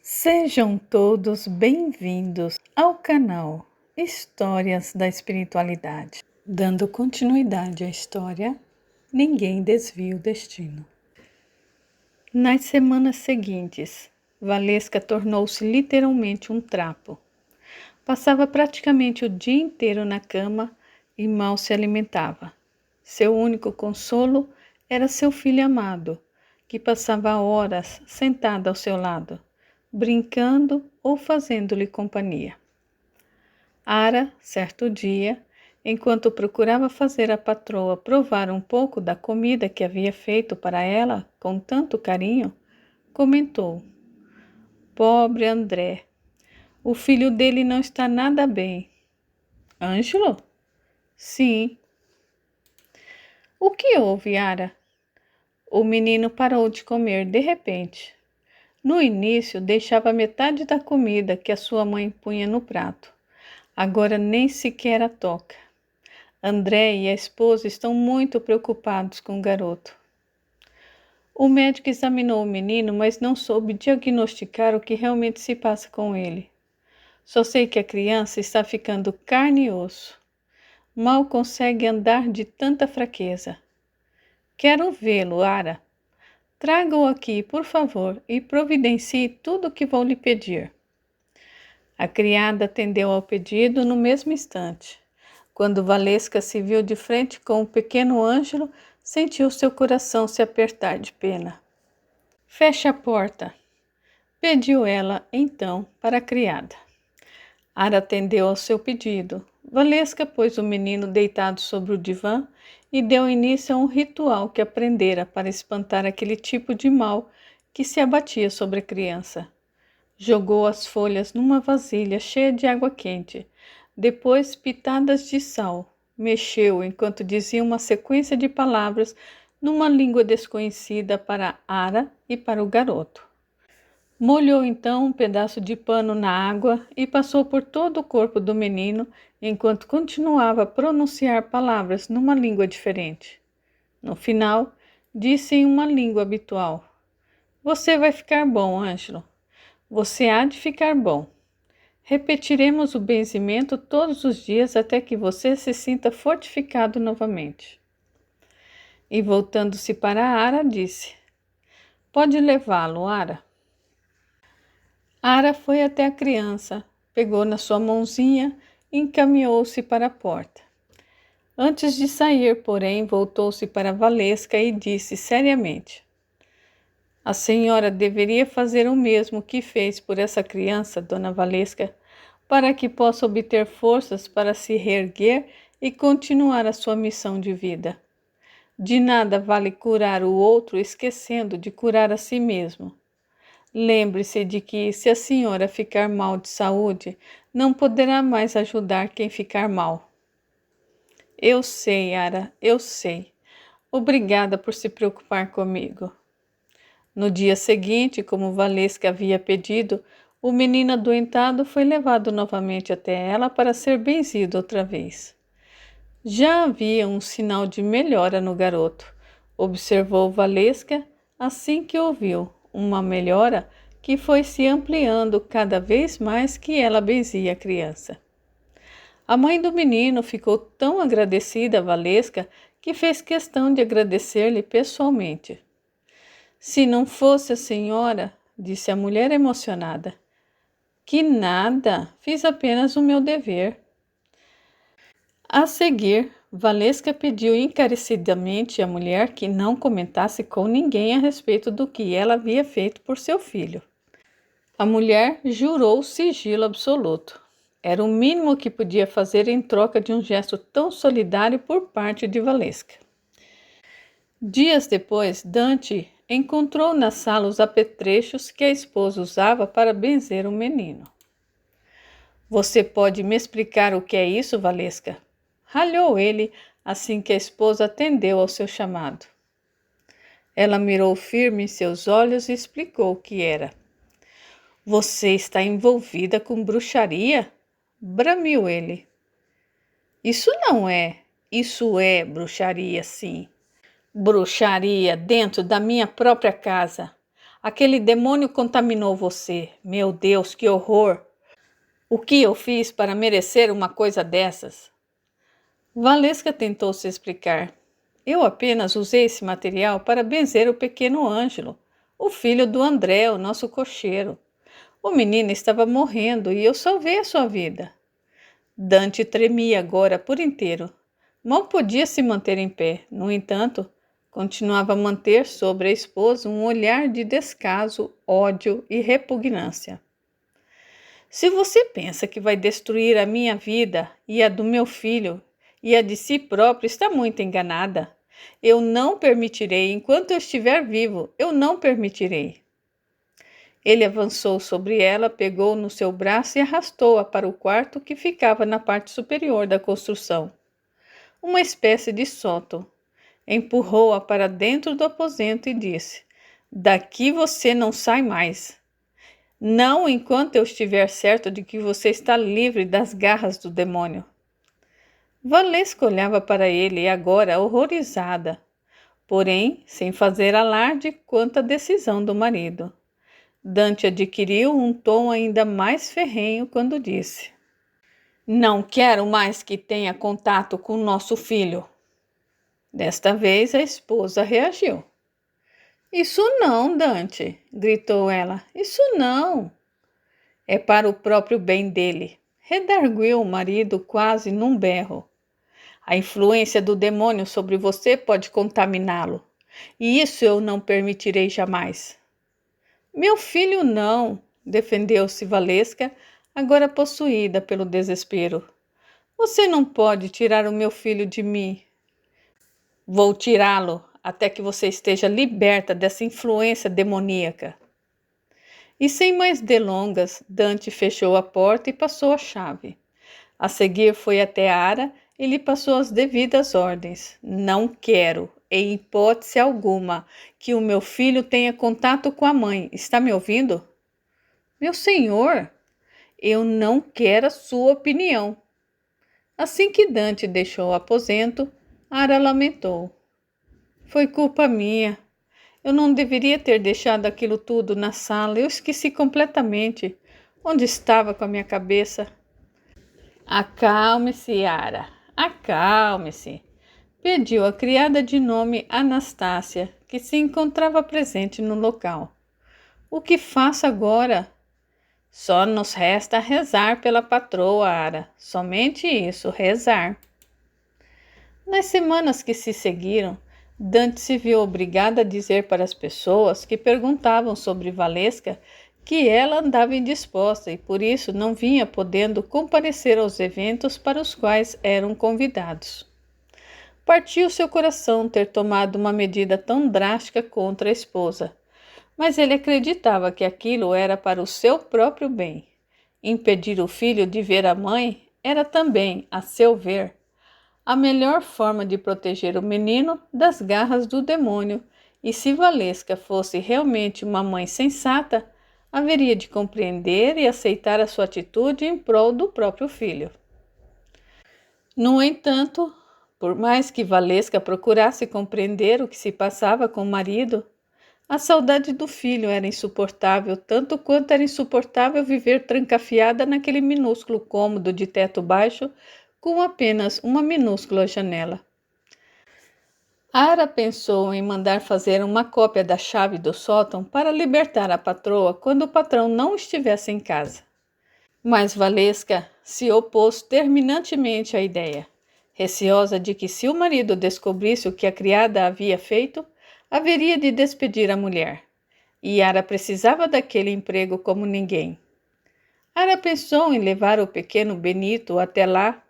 Sejam todos bem-vindos ao canal Histórias da Espiritualidade. Dando continuidade à história, ninguém desvia o destino. Nas semanas seguintes, Valesca tornou-se literalmente um trapo. Passava praticamente o dia inteiro na cama e mal se alimentava. Seu único consolo era seu filho amado, que passava horas sentado ao seu lado, brincando ou fazendo-lhe companhia. Ara, certo dia, enquanto procurava fazer a patroa provar um pouco da comida que havia feito para ela com tanto carinho, comentou: "Pobre André, o filho dele não está nada bem." "Ângelo?" "Sim." "O que houve, Ara?" O menino parou de comer de repente. No início, deixava metade da comida que a sua mãe punha no prato. Agora nem sequer a toca. André e a esposa estão muito preocupados com o garoto. O médico examinou o menino, mas não soube diagnosticar o que realmente se passa com ele. Só sei que a criança está ficando carne e osso. Mal consegue andar de tanta fraqueza. Quero vê-lo, Ara. Traga-o aqui, por favor, e providencie tudo o que vou lhe pedir. A criada atendeu ao pedido no mesmo instante. Quando Valesca se viu de frente com o pequeno Ângelo, sentiu seu coração se apertar de pena. "Feche a porta", pediu ela então para a criada. Ara atendeu ao seu pedido. Valesca pôs o menino deitado sobre o divã e deu início a um ritual que aprendera para espantar aquele tipo de mal que se abatia sobre a criança. Jogou as folhas numa vasilha cheia de água quente, depois pitadas de sal. Mexeu enquanto dizia uma sequência de palavras numa língua desconhecida para Ara e para o garoto. Molhou então um pedaço de pano na água e passou por todo o corpo do menino enquanto continuava a pronunciar palavras numa língua diferente. No final, disse em uma língua habitual: "Você vai ficar bom, Ângelo. Você há de ficar bom. Repetiremos o benzimento todos os dias até que você se sinta fortificado novamente." E voltando-se para Ara, disse: "Pode levá-lo, Ara." Ara foi até a criança, pegou na sua mãozinha e encaminhou-se para a porta. Antes de sair, porém, voltou-se para Valesca e disse seriamente: "A senhora deveria fazer o mesmo que fez por essa criança, dona Valesca, para que possa obter forças para se reerguer e continuar a sua missão de vida. De nada vale curar o outro esquecendo de curar a si mesmo. Lembre-se de que, se a senhora ficar mal de saúde, não poderá mais ajudar quem ficar mal." "Eu sei, Ara, eu sei. Obrigada por se preocupar comigo." No dia seguinte, como Valesca havia pedido, o menino adoentado foi levado novamente até ela para ser benzido outra vez. Já havia um sinal de melhora no garoto, observou Valesca assim que ouviu, uma melhora que foi se ampliando cada vez mais que ela benzia a criança. A mãe do menino ficou tão agradecida a Valesca que fez questão de agradecer-lhe pessoalmente. "Se não fosse a senhora", disse a mulher emocionada. "Que nada, fiz apenas o meu dever." A seguir, Valesca pediu encarecidamente à mulher que não comentasse com ninguém a respeito do que ela havia feito por seu filho. A mulher jurou sigilo absoluto. Era o mínimo que podia fazer em troca de um gesto tão solidário por parte de Valesca. Dias depois, Dante encontrou na sala os apetrechos que a esposa usava para benzer o menino. "Você pode me explicar o que é isso, Valesca?" ralhou ele assim que a esposa atendeu ao seu chamado. Ela mirou firme em seus olhos e explicou o que era. "Você está envolvida com bruxaria?" bramiu ele. Isso é bruxaria, sim. Bruxaria dentro da minha própria casa. Aquele demônio contaminou você. Meu Deus, que horror! O que eu fiz para merecer uma coisa dessas? Valesca tentou se explicar. Eu apenas usei esse material para benzer o pequeno Ângelo, o filho do André, o nosso cocheiro. O menino estava morrendo e eu salvei a sua vida. Dante tremia agora por inteiro. Mal podia se manter em pé. No entanto, continuava a manter sobre a esposa um olhar de descaso, ódio e repugnância. Se você pensa que vai destruir a minha vida e a do meu filho e a de si próprio, está muito enganada. Eu não permitirei, enquanto eu estiver vivo, eu não permitirei. Ele avançou sobre ela, pegou no seu braço e arrastou-a para o quarto que ficava na parte superior da construção. Uma espécie de sótão. Empurrou-a para dentro do aposento e disse: Daqui você não sai mais. Não enquanto eu estiver certo de que você está livre das garras do demônio. Valesca olhava para ele, agora horrorizada, porém sem fazer alarde quanto à decisão do marido. Dante adquiriu um tom ainda mais ferrenho quando disse: Não quero mais que tenha contato com nosso filho. Desta vez a esposa reagiu. Isso não, Dante, gritou ela. Isso não. É para o próprio bem dele, redarguiu o marido quase num berro. A influência do demônio sobre você pode contaminá-lo, e isso eu não permitirei jamais. Meu filho não, defendeu-se Valesca, agora possuída pelo desespero. Você não pode tirar o meu filho de mim. Vou tirá-lo até que você esteja liberta dessa influência demoníaca. E sem mais delongas, Dante fechou a porta e passou a chave. A seguir foi até Ara e lhe passou as devidas ordens. Não quero, em hipótese alguma, que o meu filho tenha contato com a mãe. Está me ouvindo? Meu senhor, eu não quero a sua opinião. Assim que Dante deixou o aposento, Ara lamentou. Foi culpa minha. Eu não deveria ter deixado aquilo tudo na sala. Eu esqueci completamente onde estava com a minha cabeça. Acalme-se, Ara. Acalme-se. Pediu a criada de nome Anastácia, que se encontrava presente no local. O que faço agora? Só nos resta rezar pela patroa, Ara. Somente isso, rezar. Nas semanas que se seguiram, Dante se viu obrigada a dizer para as pessoas que perguntavam sobre Valesca que ela andava indisposta e por isso não vinha podendo comparecer aos eventos para os quais eram convidados. Partiu seu coração ter tomado uma medida tão drástica contra a esposa, mas ele acreditava que aquilo era para o seu próprio bem. Impedir o filho de ver a mãe era também, a seu ver, a melhor forma de proteger o menino das garras do demônio, e se Valesca fosse realmente uma mãe sensata, haveria de compreender e aceitar a sua atitude em prol do próprio filho. No entanto, por mais que Valesca procurasse compreender o que se passava com o marido, a saudade do filho era insuportável, tanto quanto era insuportável viver trancafiada naquele minúsculo cômodo de teto baixo, com apenas uma minúscula janela. Ara pensou em mandar fazer uma cópia da chave do sótão para libertar a patroa quando o patrão não estivesse em casa. Mas Valesca se opôs terminantemente à ideia, receosa de que se o marido descobrisse o que a criada havia feito, haveria de despedir a mulher. E Ara precisava daquele emprego como ninguém. Ara pensou em levar o pequeno Benito até lá.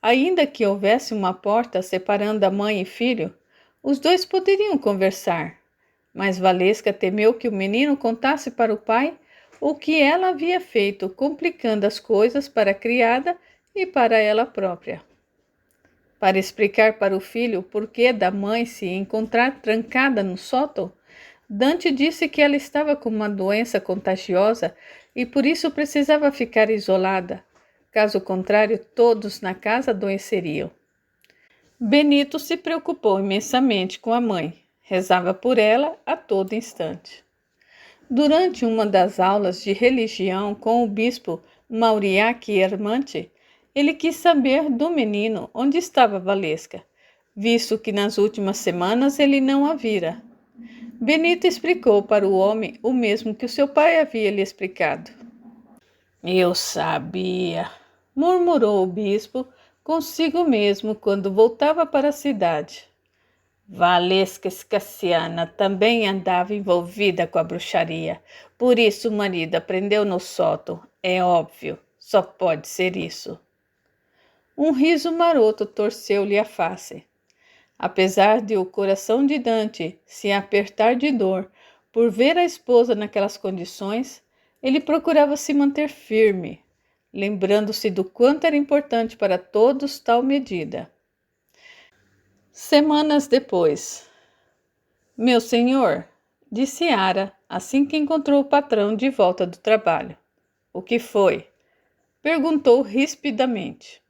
Ainda que houvesse uma porta separando a mãe e filho, os dois poderiam conversar. Mas Valesca temeu que o menino contasse para o pai o que ela havia feito, complicando as coisas para a criada e para ela própria. Para explicar para o filho o porquê da mãe se encontrar trancada no sótão, Dante disse que ela estava com uma doença contagiosa e por isso precisava ficar isolada. Caso contrário, todos na casa adoeceriam. Benito se preocupou imensamente com a mãe. Rezava por ela a todo instante. Durante uma das aulas de religião com o bispo Mauriac Hermante, ele quis saber do menino onde estava Valesca, visto que nas últimas semanas ele não a vira. Benito explicou para o homem o mesmo que o seu pai havia lhe explicado. Eu sabia, murmurou o bispo consigo mesmo quando voltava para a cidade. Valesca Escaciana também andava envolvida com a bruxaria. Por isso o marido a prendeu no sótão. É óbvio, só pode ser isso. Um riso maroto torceu-lhe a face. Apesar de o coração de Dante se apertar de dor por ver a esposa naquelas condições, ele procurava se manter firme, lembrando-se do quanto era importante para todos tal medida. Semanas depois. Meu senhor, disse Ara, assim que encontrou o patrão de volta do trabalho. O que foi? Perguntou rispidamente.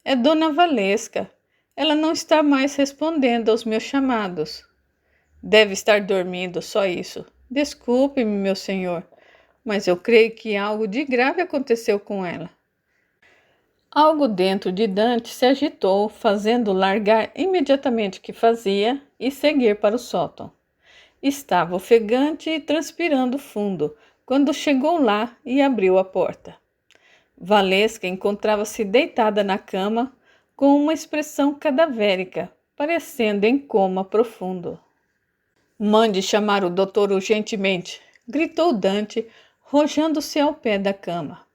É Dona Valesca. Ela não está mais respondendo aos meus chamados. Deve estar dormindo, só isso. Desculpe-me, meu senhor, mas eu creio que algo de grave aconteceu com ela. Algo dentro de Dante se agitou, fazendo largar imediatamente o que fazia e seguir para o sótão. Estava ofegante e transpirando fundo quando chegou lá e abriu a porta. Valesca encontrava-se deitada na cama com uma expressão cadavérica, parecendo em coma profundo. Mande chamar o doutor urgentemente, gritou Dante, rojando-se ao pé da cama.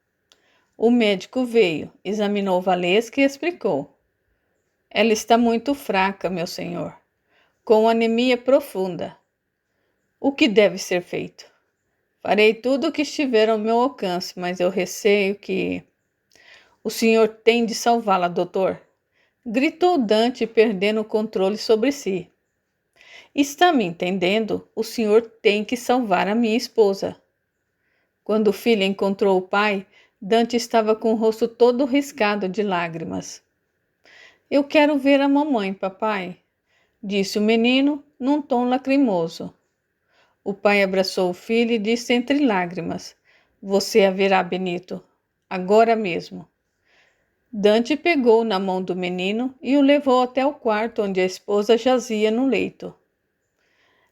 O médico veio, examinou Valesca e explicou. Ela está muito fraca, meu senhor, com anemia profunda. O que deve ser feito? Farei tudo o que estiver ao meu alcance, mas eu receio que... O senhor tem de salvá-la, doutor, gritou Dante, perdendo o controle sobre si. Está me entendendo? O senhor tem que salvar a minha esposa. Quando o filho encontrou o pai, Dante estava com o rosto todo riscado de lágrimas. Eu quero ver a mamãe, papai, disse o menino num tom lacrimoso. O pai abraçou o filho e disse entre lágrimas, você a verá, Benito, agora mesmo. Dante pegou na mão do menino e o levou até o quarto onde a esposa jazia no leito.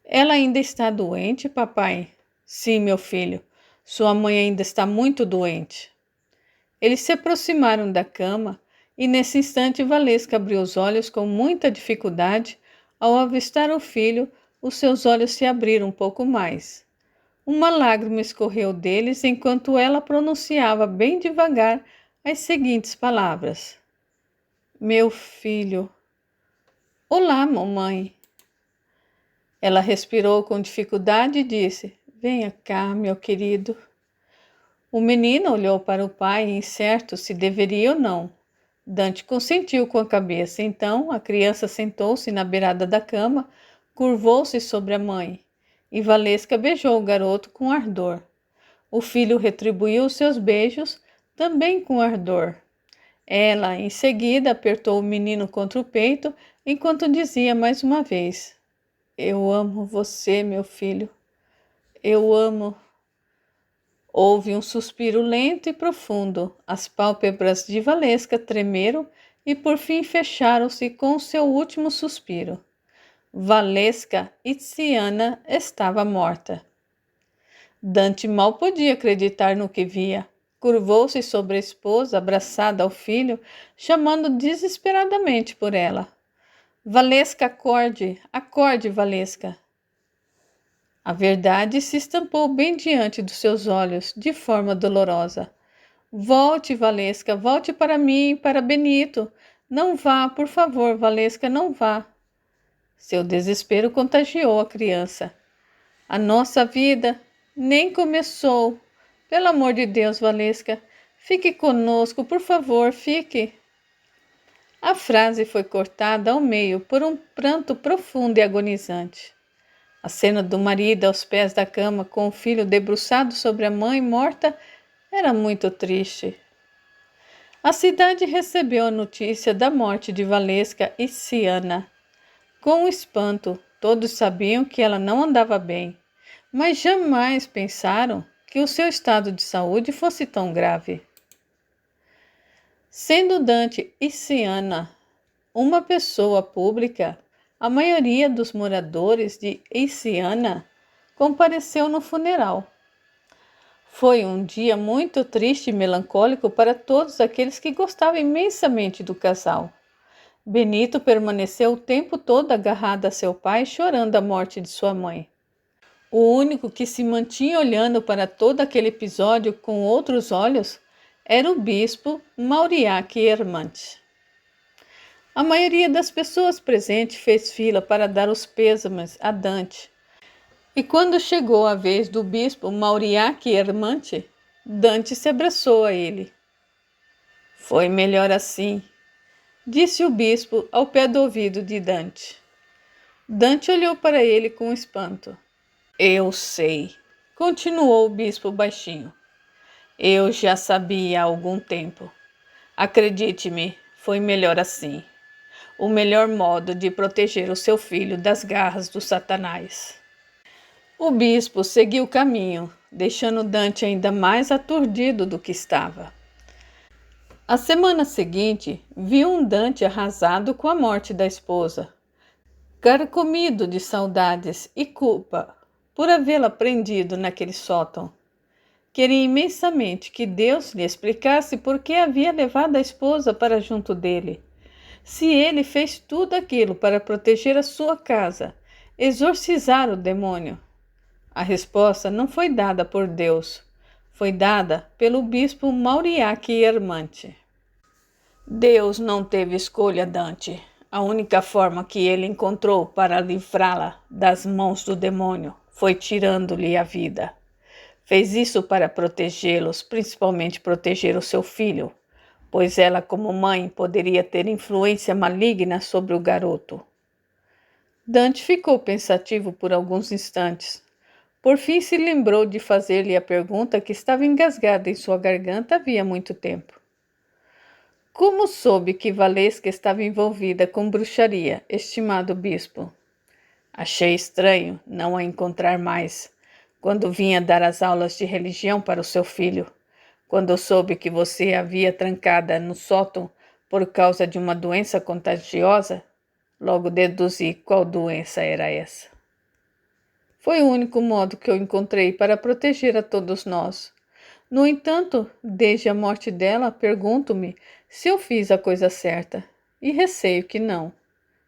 Ela ainda está doente, papai? Sim, meu filho. Sua mãe ainda está muito doente. Eles se aproximaram da cama e nesse instante Valesca abriu os olhos com muita dificuldade. Ao avistar o filho, os seus olhos se abriram um pouco mais. Uma lágrima escorreu deles enquanto ela pronunciava bem devagar as seguintes palavras. Meu filho. Olá, mamãe. Ela respirou com dificuldade e disse, venha cá, meu querido. O menino olhou para o pai, incerto se deveria ou não. Dante consentiu com a cabeça. Então, a criança sentou-se na beirada da cama, curvou-se sobre a mãe, e Valesca beijou o garoto com ardor. O filho retribuiu os seus beijos, também com ardor. Ela, em seguida, apertou o menino contra o peito, enquanto dizia mais uma vez, eu amo você, meu filho. Eu amo... Houve um suspiro lento e profundo. As pálpebras de Valesca tremeram e por fim fecharam-se com o seu último suspiro. Valesca Itziana estava morta. Dante mal podia acreditar no que via. Curvou-se sobre a esposa, abraçada ao filho, chamando desesperadamente por ela. Valesca, acorde! Acorde, Valesca! A verdade se estampou bem diante dos seus olhos, de forma dolorosa. Volte, Valesca, volte para mim, para Benito. Não vá, por favor, Valesca, não vá. Seu desespero contagiou a criança. A nossa vida nem começou. Pelo amor de Deus, Valesca, fique conosco, por favor, fique. A frase foi cortada ao meio por um pranto profundo e agonizante. A cena do marido aos pés da cama com o filho debruçado sobre a mãe morta era muito triste. A cidade recebeu a notícia da morte de Valesca e Ciana. Com espanto, todos sabiam que ela não andava bem. mas jamais pensaram que o seu estado de saúde fosse tão grave. Sendo Dante e Siena uma pessoa pública, a maioria dos moradores de Isiana compareceu no funeral. Foi um dia muito triste e melancólico para todos aqueles que gostavam imensamente do casal. Benito permaneceu o tempo todo agarrado a seu pai, chorando a morte de sua mãe. O único que se mantinha olhando para todo aquele episódio com outros olhos era o bispo Mauriac Hermante. A maioria das pessoas presentes fez fila para dar os pêsames a Dante. E quando chegou a vez do bispo Mauriac Hermante, Dante se abraçou a ele. Foi melhor assim, disse o bispo ao pé do ouvido de Dante. Dante olhou para ele com espanto. Eu sei, continuou o bispo baixinho. Eu já sabia há algum tempo. Acredite-me, foi melhor assim. O melhor modo de proteger o seu filho das garras do Satanás. O bispo seguiu o caminho, deixando Dante ainda mais aturdido do que estava. A semana seguinte, viu um Dante arrasado com a morte da esposa, carcomido de saudades e culpa por havê-la prendido naquele sótão. Queria imensamente que Deus lhe explicasse por que havia levado a esposa para junto dele. Se ele fez tudo aquilo para proteger a sua casa, exorcizar o demônio. A resposta não foi dada por Deus, foi dada pelo bispo Mauriac Hermante. Deus não teve escolha, Dante. A única forma que ele encontrou para livrá-la das mãos do demônio foi tirando-lhe a vida. Fez isso para protegê-los, principalmente proteger o seu filho, pois ela, como mãe, poderia ter influência maligna sobre o garoto. Dante ficou pensativo por alguns instantes. Por fim se lembrou de fazer-lhe a pergunta que estava engasgada em sua garganta havia muito tempo. Como soube que Valesca estava envolvida com bruxaria, estimado bispo? Achei estranho não a encontrar mais, quando vinha dar as aulas de religião para o seu filho. Quando soube que você havia trancada no sótão por causa de uma doença contagiosa, logo deduzi qual doença era essa. Foi o único modo que eu encontrei para proteger a todos nós. No entanto, desde a morte dela, pergunto-me se eu fiz a coisa certa, e receio que não.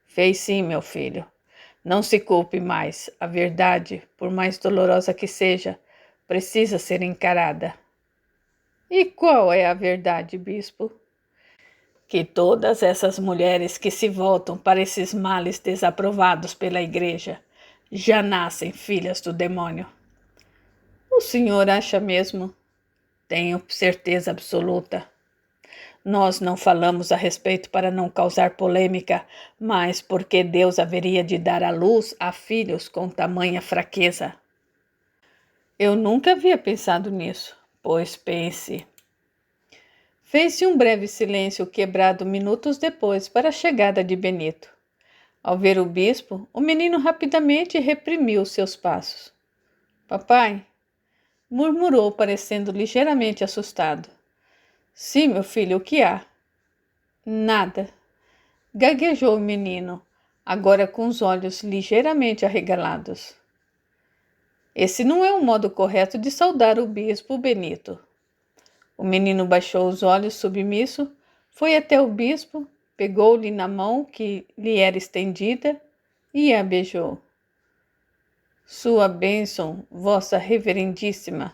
Fez sim, meu filho. Não se culpe mais. A verdade, por mais dolorosa que seja, precisa ser encarada. E qual é a verdade, bispo? Que todas essas mulheres que se voltam para esses males desaprovados pela igreja já nascem filhas do demônio. O senhor acha mesmo? Tenho certeza absoluta. Nós não falamos a respeito para não causar polêmica, mas porque Deus haveria de dar à luz a filhos com tamanha fraqueza. Eu nunca havia pensado nisso, pois pense. Fez-se um breve silêncio quebrado minutos depois para a chegada de Benito. Ao ver o bispo, o menino rapidamente reprimiu seus passos. Papai, murmurou, parecendo ligeiramente assustado. Sim, meu filho, o que há? Nada. Gaguejou o menino, agora com os olhos ligeiramente arregalados. Esse não é o modo correto de saudar o bispo, Benito. O menino baixou os olhos submisso, foi até o bispo, pegou-lhe na mão que lhe era estendida e a beijou. Sua bênção, vossa reverendíssima,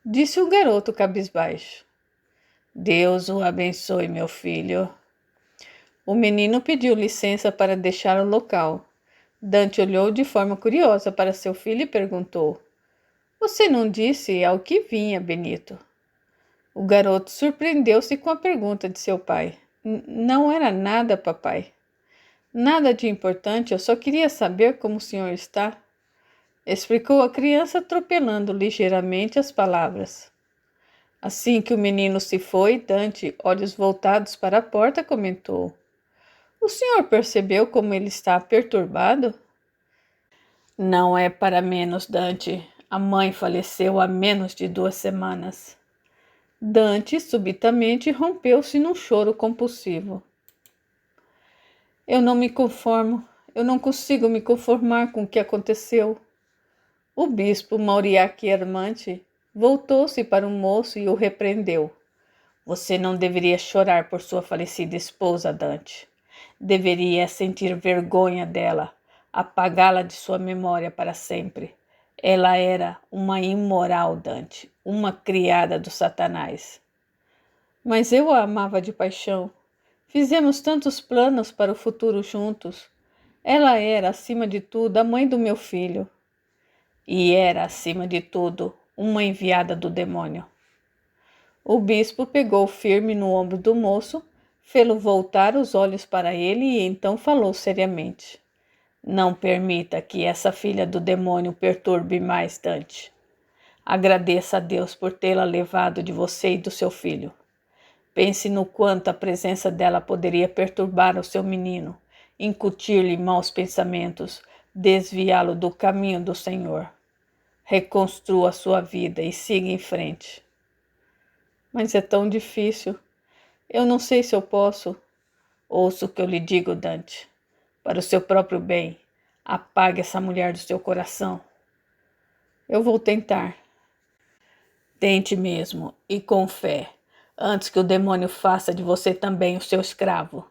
disse o garoto cabisbaixo. Deus o abençoe, meu filho. O menino pediu licença para deixar o local. Dante olhou de forma curiosa para seu filho e perguntou: Você não disse ao que vinha, Benito? O garoto surpreendeu-se com a pergunta de seu pai. Não era nada, papai. Nada de importante, eu só queria saber como o senhor está, explicou a criança, atropelando ligeiramente as palavras. Assim que o menino se foi, Dante, olhos voltados para a porta, comentou: O senhor percebeu como ele está perturbado? Não é para menos, Dante. A mãe faleceu há menos de 2 semanas. Dante subitamente rompeu-se num choro compulsivo. Eu não me conformo, eu não consigo me conformar com o que aconteceu. O bispo Mauriac Ermante voltou-se para o moço e o repreendeu. Você não deveria chorar por sua falecida esposa, Dante. Deveria sentir vergonha dela, apagá-la de sua memória para sempre. Ela era uma imoral, Dante, uma criada do Satanás. Mas eu a amava de paixão. Fizemos tantos planos para o futuro juntos. Ela era, acima de tudo, a mãe do meu filho. E era, acima de tudo, uma enviada do demônio. O bispo pegou firme no ombro do moço, fê-lo voltar os olhos para ele e então falou seriamente. Não permita que essa filha do demônio perturbe mais Dante. Agradeça a Deus por tê-la levado de você e do seu filho. Pense no quanto a presença dela poderia perturbar o seu menino, incutir-lhe maus pensamentos, desviá-lo do caminho do Senhor. Reconstrua a sua vida e siga em frente. Mas é tão difícil. Eu não sei se eu posso. Ouça o que eu lhe digo, Dante. Para o seu próprio bem, apague essa mulher do seu coração. Eu vou tentar. Tente mesmo, e com fé, antes que o demônio faça de você também o seu escravo.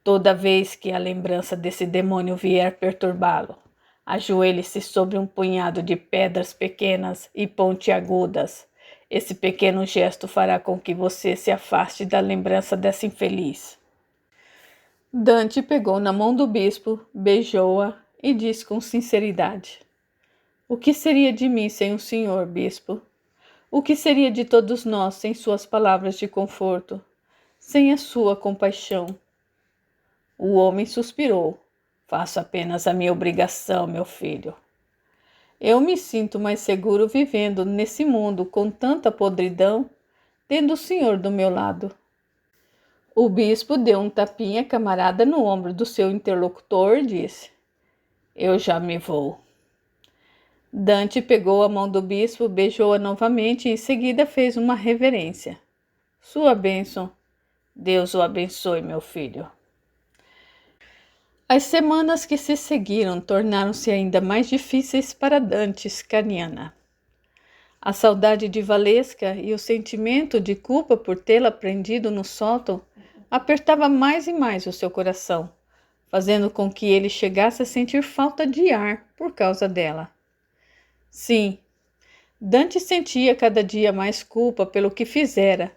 Toda vez que a lembrança desse demônio vier perturbá-lo, ajoelhe-se sobre um punhado de pedras pequenas e pontiagudas. Esse pequeno gesto fará com que você se afaste da lembrança dessa infeliz. Dante pegou na mão do bispo, beijou-a e disse com sinceridade: O que seria de mim sem o senhor, bispo? O que seria de todos nós sem suas palavras de conforto, sem a sua compaixão? O homem suspirou. Faço apenas a minha obrigação, meu filho. Eu me sinto mais seguro vivendo nesse mundo com tanta podridão, tendo o senhor do meu lado. O bispo deu um tapinha camarada no ombro do seu interlocutor e disse: Eu já me vou. Dante pegou a mão do bispo, beijou-a novamente e em seguida fez uma reverência. Sua bênção. Deus o abençoe, meu filho. As semanas que se seguiram tornaram-se ainda mais difíceis para Dante Scaniana. A saudade de Valesca e o sentimento de culpa por tê-la prendido no sótão apertava mais e mais o seu coração, fazendo com que ele chegasse a sentir falta de ar por causa dela. Sim, Dante sentia cada dia mais culpa pelo que fizera,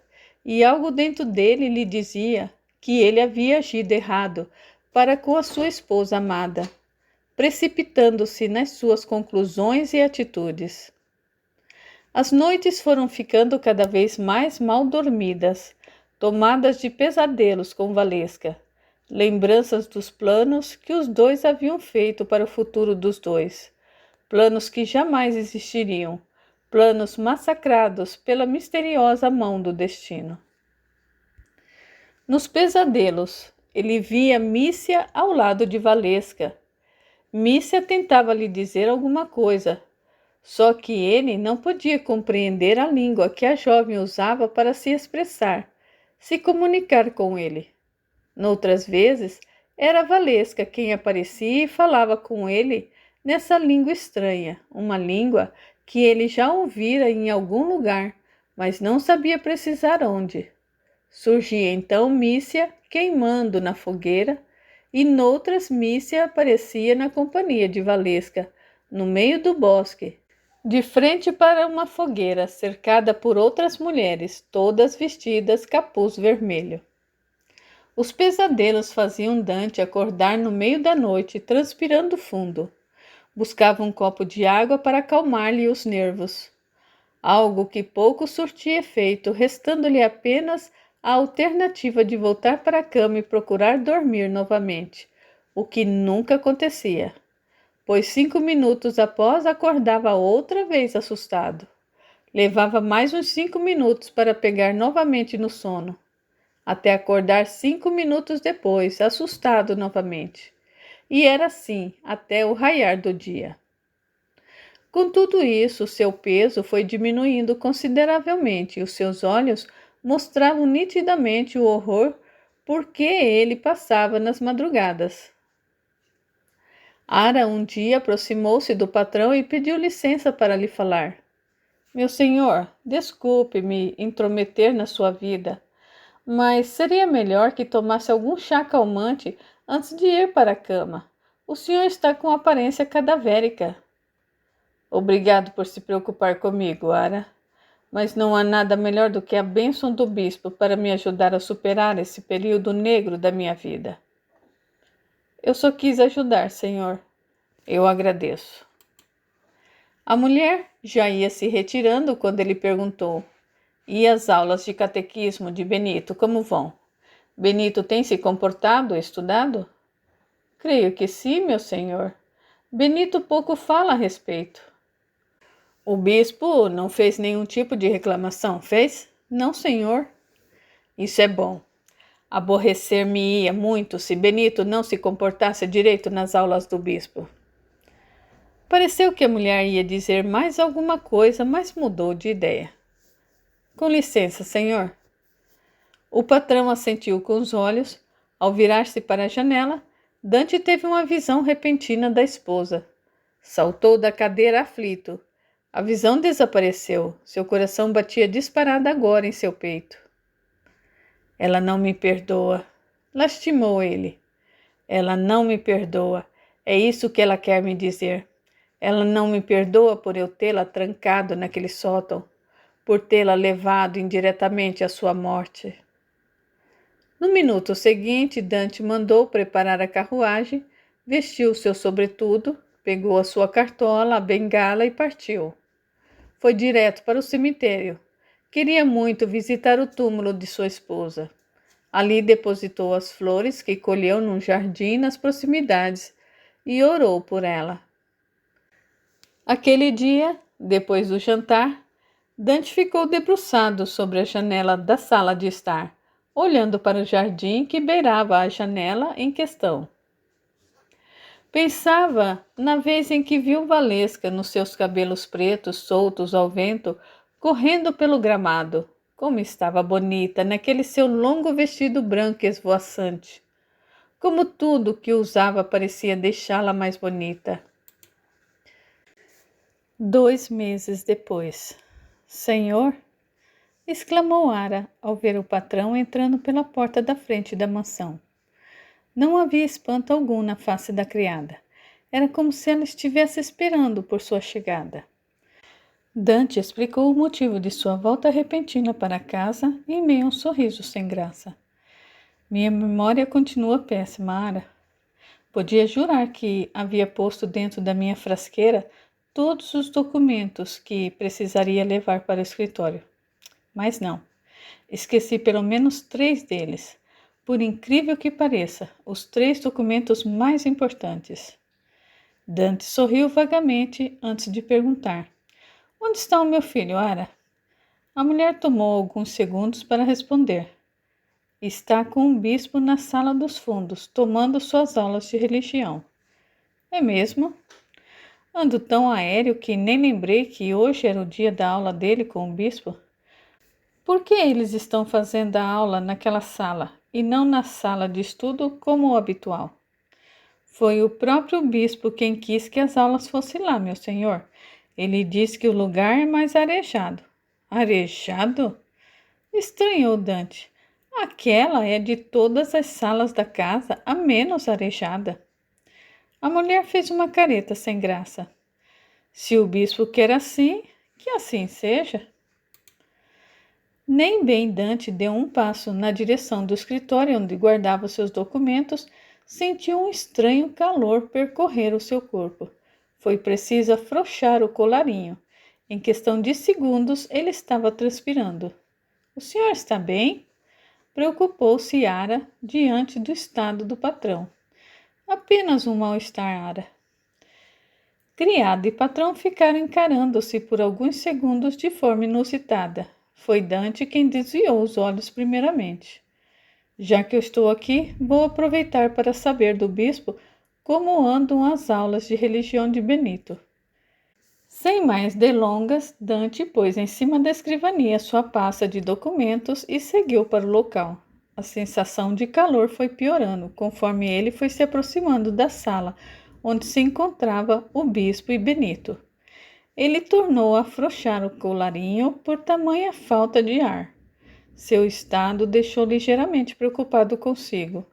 e algo dentro dele lhe dizia que ele havia agido errado para com a sua esposa amada, precipitando-se nas suas conclusões e atitudes. As noites foram ficando cada vez mais mal dormidas, tomadas de pesadelos com Valesca, lembranças dos planos que os dois haviam feito para o futuro dos dois, planos que jamais existiriam, planos massacrados pela misteriosa mão do destino. Nos pesadelos, ele via Mícia ao lado de Valesca. Mícia tentava lhe dizer alguma coisa, só que ele não podia compreender a língua que a jovem usava para se expressar, se comunicar com ele. Noutras vezes, era Valesca quem aparecia e falava com ele nessa língua estranha, uma língua que ele já ouvira em algum lugar, mas não sabia precisar onde. Surgia então Mícia queimando na fogueira, e noutras Mícia aparecia na companhia de Valesca, no meio do bosque, de frente para uma fogueira cercada por outras mulheres, todas vestidas capuz vermelho. Os pesadelos faziam Dante acordar no meio da noite, transpirando fundo. Buscava um copo de água para acalmar-lhe os nervos. Algo que pouco surtia efeito, restando-lhe apenas a alternativa de voltar para a cama e procurar dormir novamente, o que nunca acontecia, pois 5 minutos após acordava outra vez assustado. Levava mais uns 5 minutos para pegar novamente no sono, até acordar 5 minutos depois, assustado novamente. E era assim até o raiar do dia. Com tudo isso, seu peso foi diminuindo consideravelmente e os seus olhos mostravam nitidamente o horror por que ele passava nas madrugadas. Ara um dia aproximou-se do patrão e pediu licença para lhe falar. Meu senhor, desculpe-me intrometer na sua vida, mas seria melhor que tomasse algum chá calmante antes de ir para a cama. O senhor está com aparência cadavérica. Obrigado por se preocupar comigo, Ara, mas não há nada melhor do que a bênção do bispo para me ajudar a superar esse período negro da minha vida. Eu só quis ajudar, senhor. Eu agradeço. A mulher já ia se retirando quando ele perguntou: E as aulas de catequismo de Benito, como vão? Benito tem se comportado, estudado? Creio que sim, meu senhor. Benito pouco fala a respeito. O bispo não fez nenhum tipo de reclamação, fez? Não, senhor. Isso é bom. Aborrecer-me-ia muito se Benito não se comportasse direito nas aulas do bispo. Pareceu que a mulher ia dizer mais alguma coisa, mas mudou de ideia. Com licença, senhor. O patrão assentiu com os olhos. Ao virar-se para a janela, Dante teve uma visão repentina da esposa. Saltou da cadeira aflito. A visão desapareceu. Seu coração batia disparado agora em seu peito. Ela não me perdoa. Lastimou ele. Ela não me perdoa. É isso que ela quer me dizer. Ela não me perdoa por eu tê-la trancado naquele sótão, por tê-la levado indiretamente à sua morte. No minuto seguinte, Dante mandou preparar a carruagem, vestiu seu sobretudo, pegou a sua cartola, a bengala e partiu. Foi direto para o cemitério. Queria muito visitar o túmulo de sua esposa. Ali depositou as flores que colheu num jardim nas proximidades e orou por ela. Aquele dia, depois do jantar, Dante ficou debruçado sobre a janela da sala de estar, olhando para o jardim que beirava a janela em questão. Pensava na vez em que viu Valesca nos seus cabelos pretos soltos ao vento, correndo pelo gramado. Como estava bonita naquele seu longo vestido branco esvoaçante. Como tudo que usava parecia deixá-la mais bonita. 2 meses depois. Senhor? Exclamou Ara ao ver o patrão entrando pela porta da frente da mansão. Não havia espanto algum na face da criada. Era como se ela estivesse esperando por sua chegada. Dante explicou o motivo de sua volta repentina para casa em meio a um sorriso sem graça. Minha memória continua péssima, Ara. Podia jurar que havia posto dentro da minha frasqueira todos os documentos que precisaria levar para o escritório. Mas não. Esqueci pelo menos 3 deles. Por incrível que pareça, os 3 documentos mais importantes. Dante sorriu vagamente antes de perguntar. Onde está o meu filho, Ara? A mulher tomou alguns segundos para responder. Está com o bispo na sala dos fundos, tomando suas aulas de religião. É mesmo? Ando tão aéreo que nem lembrei que hoje era o dia da aula dele com o bispo. Por que eles estão fazendo a aula naquela sala e não na sala de estudo como o habitual? Foi o próprio bispo quem quis que as aulas fossem lá, meu senhor. Ele disse que o lugar é mais arejado. Arejado? Estranhou Dante. Aquela é de todas as salas da casa a menos arejada. A mulher fez uma careta sem graça. Se o bispo quer assim, que assim seja. Nem bem Dante deu um passo na direção do escritório onde guardava seus documentos, sentiu um estranho calor percorrer o seu corpo. Foi preciso afrouxar o colarinho. Em questão de segundos, ele estava transpirando. O senhor está bem? Preocupou-se Ara diante do estado do patrão. Apenas um mal-estar, Ara. Criado e patrão ficaram encarando-se por alguns segundos de forma inusitada. Foi Dante quem desviou os olhos primeiramente. Já que eu estou aqui, vou aproveitar para saber do bispo como andam as aulas de religião de Benito. Sem mais delongas, Dante pôs em cima da escrivania sua pasta de documentos e seguiu para o local. A sensação de calor foi piorando conforme ele foi se aproximando da sala onde se encontrava o bispo e Benito. Ele tornou a afrouxar o colarinho por tamanha falta de ar. Seu estado o deixou ligeiramente preocupado consigo.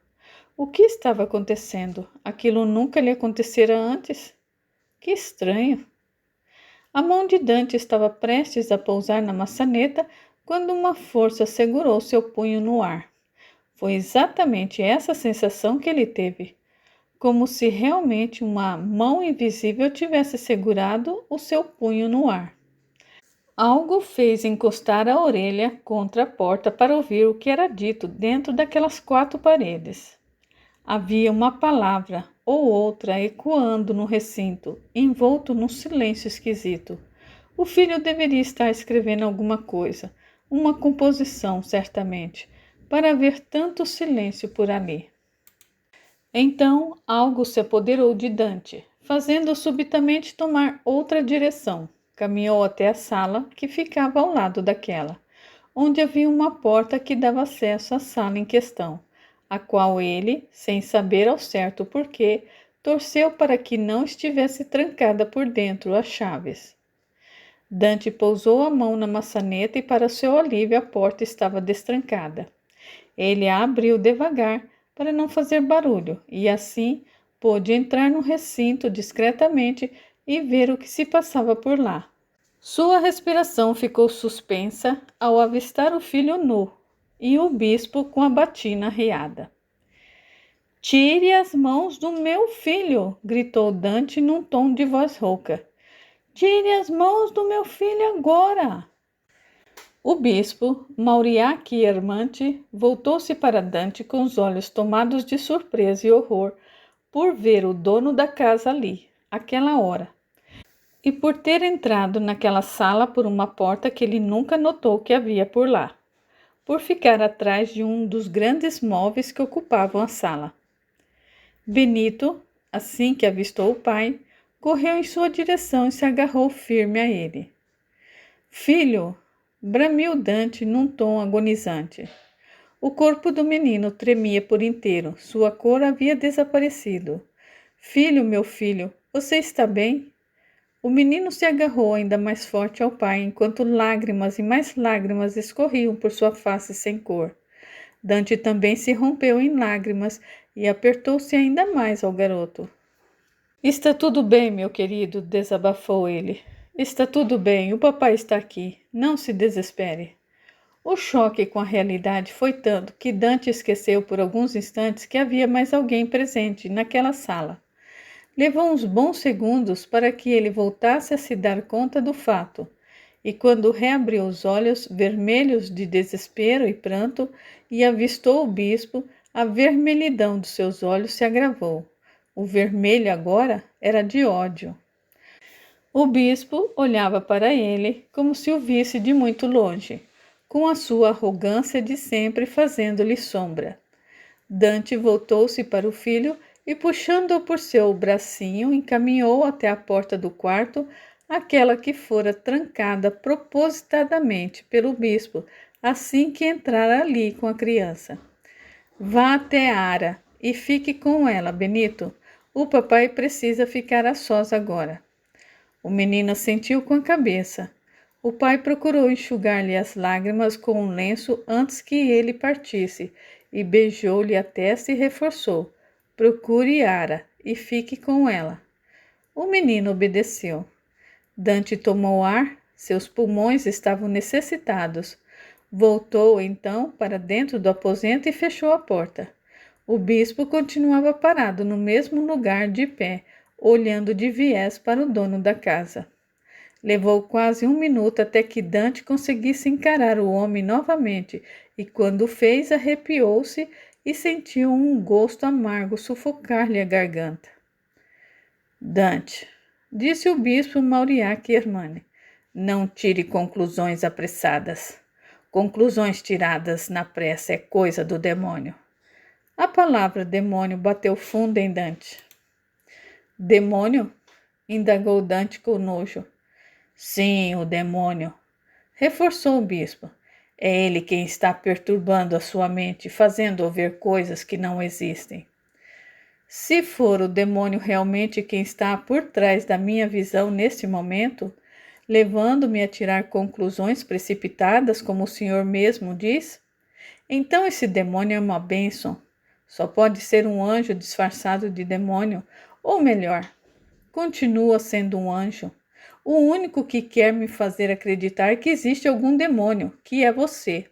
O que estava acontecendo? Aquilo nunca lhe acontecera antes? Que estranho! A mão de Dante estava prestes a pousar na maçaneta quando uma força segurou seu punho no ar. Foi exatamente essa sensação que ele teve, como se realmente uma mão invisível tivesse segurado o seu punho no ar. Algo fez encostar a orelha contra a porta para ouvir o que era dito dentro daquelas quatro paredes. Havia uma palavra ou outra ecoando no recinto, envolto num silêncio esquisito. O filho deveria estar escrevendo alguma coisa, uma composição, certamente, para haver tanto silêncio por ali. Então, algo se apoderou de Dante, fazendo-o subitamente tomar outra direção. Caminhou até a sala, que ficava ao lado daquela, onde havia uma porta que dava acesso à sala em questão, a qual ele, sem saber ao certo porquê, torceu para que não estivesse trancada por dentro às chaves. Dante pousou a mão na maçaneta e, para seu alívio, a porta estava destrancada. Ele a abriu devagar para não fazer barulho e, assim, pôde entrar no recinto discretamente e ver o que se passava por lá. Sua respiração ficou suspensa ao avistar o filho nu e o bispo com a batina arreada. "Tire as mãos do meu filho!" gritou Dante num tom de voz rouca. "Tire as mãos do meu filho agora!" O bispo, Mauriac Ermante, voltou-se para Dante com os olhos tomados de surpresa e horror por ver o dono da casa ali, àquela hora, e por ter entrado naquela sala por uma porta que ele nunca notou que havia por lá, por ficar atrás de um dos grandes móveis que ocupavam a sala. Benito, assim que avistou o pai, correu em sua direção e se agarrou firme a ele. "Filho!" bramiu Dante num tom agonizante. O corpo do menino tremia por inteiro, sua cor havia desaparecido. "Filho, meu filho, você está bem?" O menino se agarrou ainda mais forte ao pai, enquanto lágrimas e mais lágrimas escorriam por sua face sem cor. Dante também se rompeu em lágrimas e apertou-se ainda mais ao garoto. "Está tudo bem, meu querido", desabafou ele. "Está tudo bem, o papai está aqui. Não se desespere." O choque com a realidade foi tanto que Dante esqueceu por alguns instantes que havia mais alguém presente naquela sala. Levou uns bons segundos para que ele voltasse a se dar conta do fato, e quando reabriu os olhos vermelhos de desespero e pranto e avistou o bispo, a vermelhidão dos seus olhos se agravou. O vermelho agora era de ódio. O bispo olhava para ele como se o visse de muito longe, com a sua arrogância de sempre fazendo-lhe sombra. Dante voltou-se para o filho e, puxando-o por seu bracinho, encaminhou até a porta do quarto, aquela que fora trancada propositadamente pelo bispo assim que entrara ali com a criança. "Vá até Ara e fique com ela, Benito. O papai precisa ficar a sós agora." O menino assentiu com a cabeça. O pai procurou enxugar-lhe as lágrimas com um lenço antes que ele partisse e beijou-lhe a testa e reforçou: "Procure Ara e fique com ela." O menino obedeceu. Dante tomou ar, seus pulmões estavam necessitados. Voltou então para dentro do aposento e fechou a porta. O bispo continuava parado no mesmo lugar de pé, olhando de viés para o dono da casa. Levou quase um minuto até que Dante conseguisse encarar o homem novamente, e quando o fez, arrepiou-se e sentiu um gosto amargo sufocar-lhe a garganta. "Dante", disse o bispo Mauriac Ermani, "não tire conclusões apressadas. Conclusões tiradas na pressa é coisa do demônio." A palavra demônio bateu fundo em Dante. "Demônio?" indagou Dante com nojo. Sim, o demônio, reforçou o bispo. É ele quem está perturbando a sua mente, fazendo-o ver coisas que não existem. Se for o demônio realmente quem está por trás da minha visão neste momento, levando-me a tirar conclusões precipitadas, como o senhor mesmo diz, então esse demônio é uma bênção. Só pode ser um anjo disfarçado de demônio, ou melhor, continua sendo um anjo. O único que quer me fazer acreditar que existe algum demônio, que é você.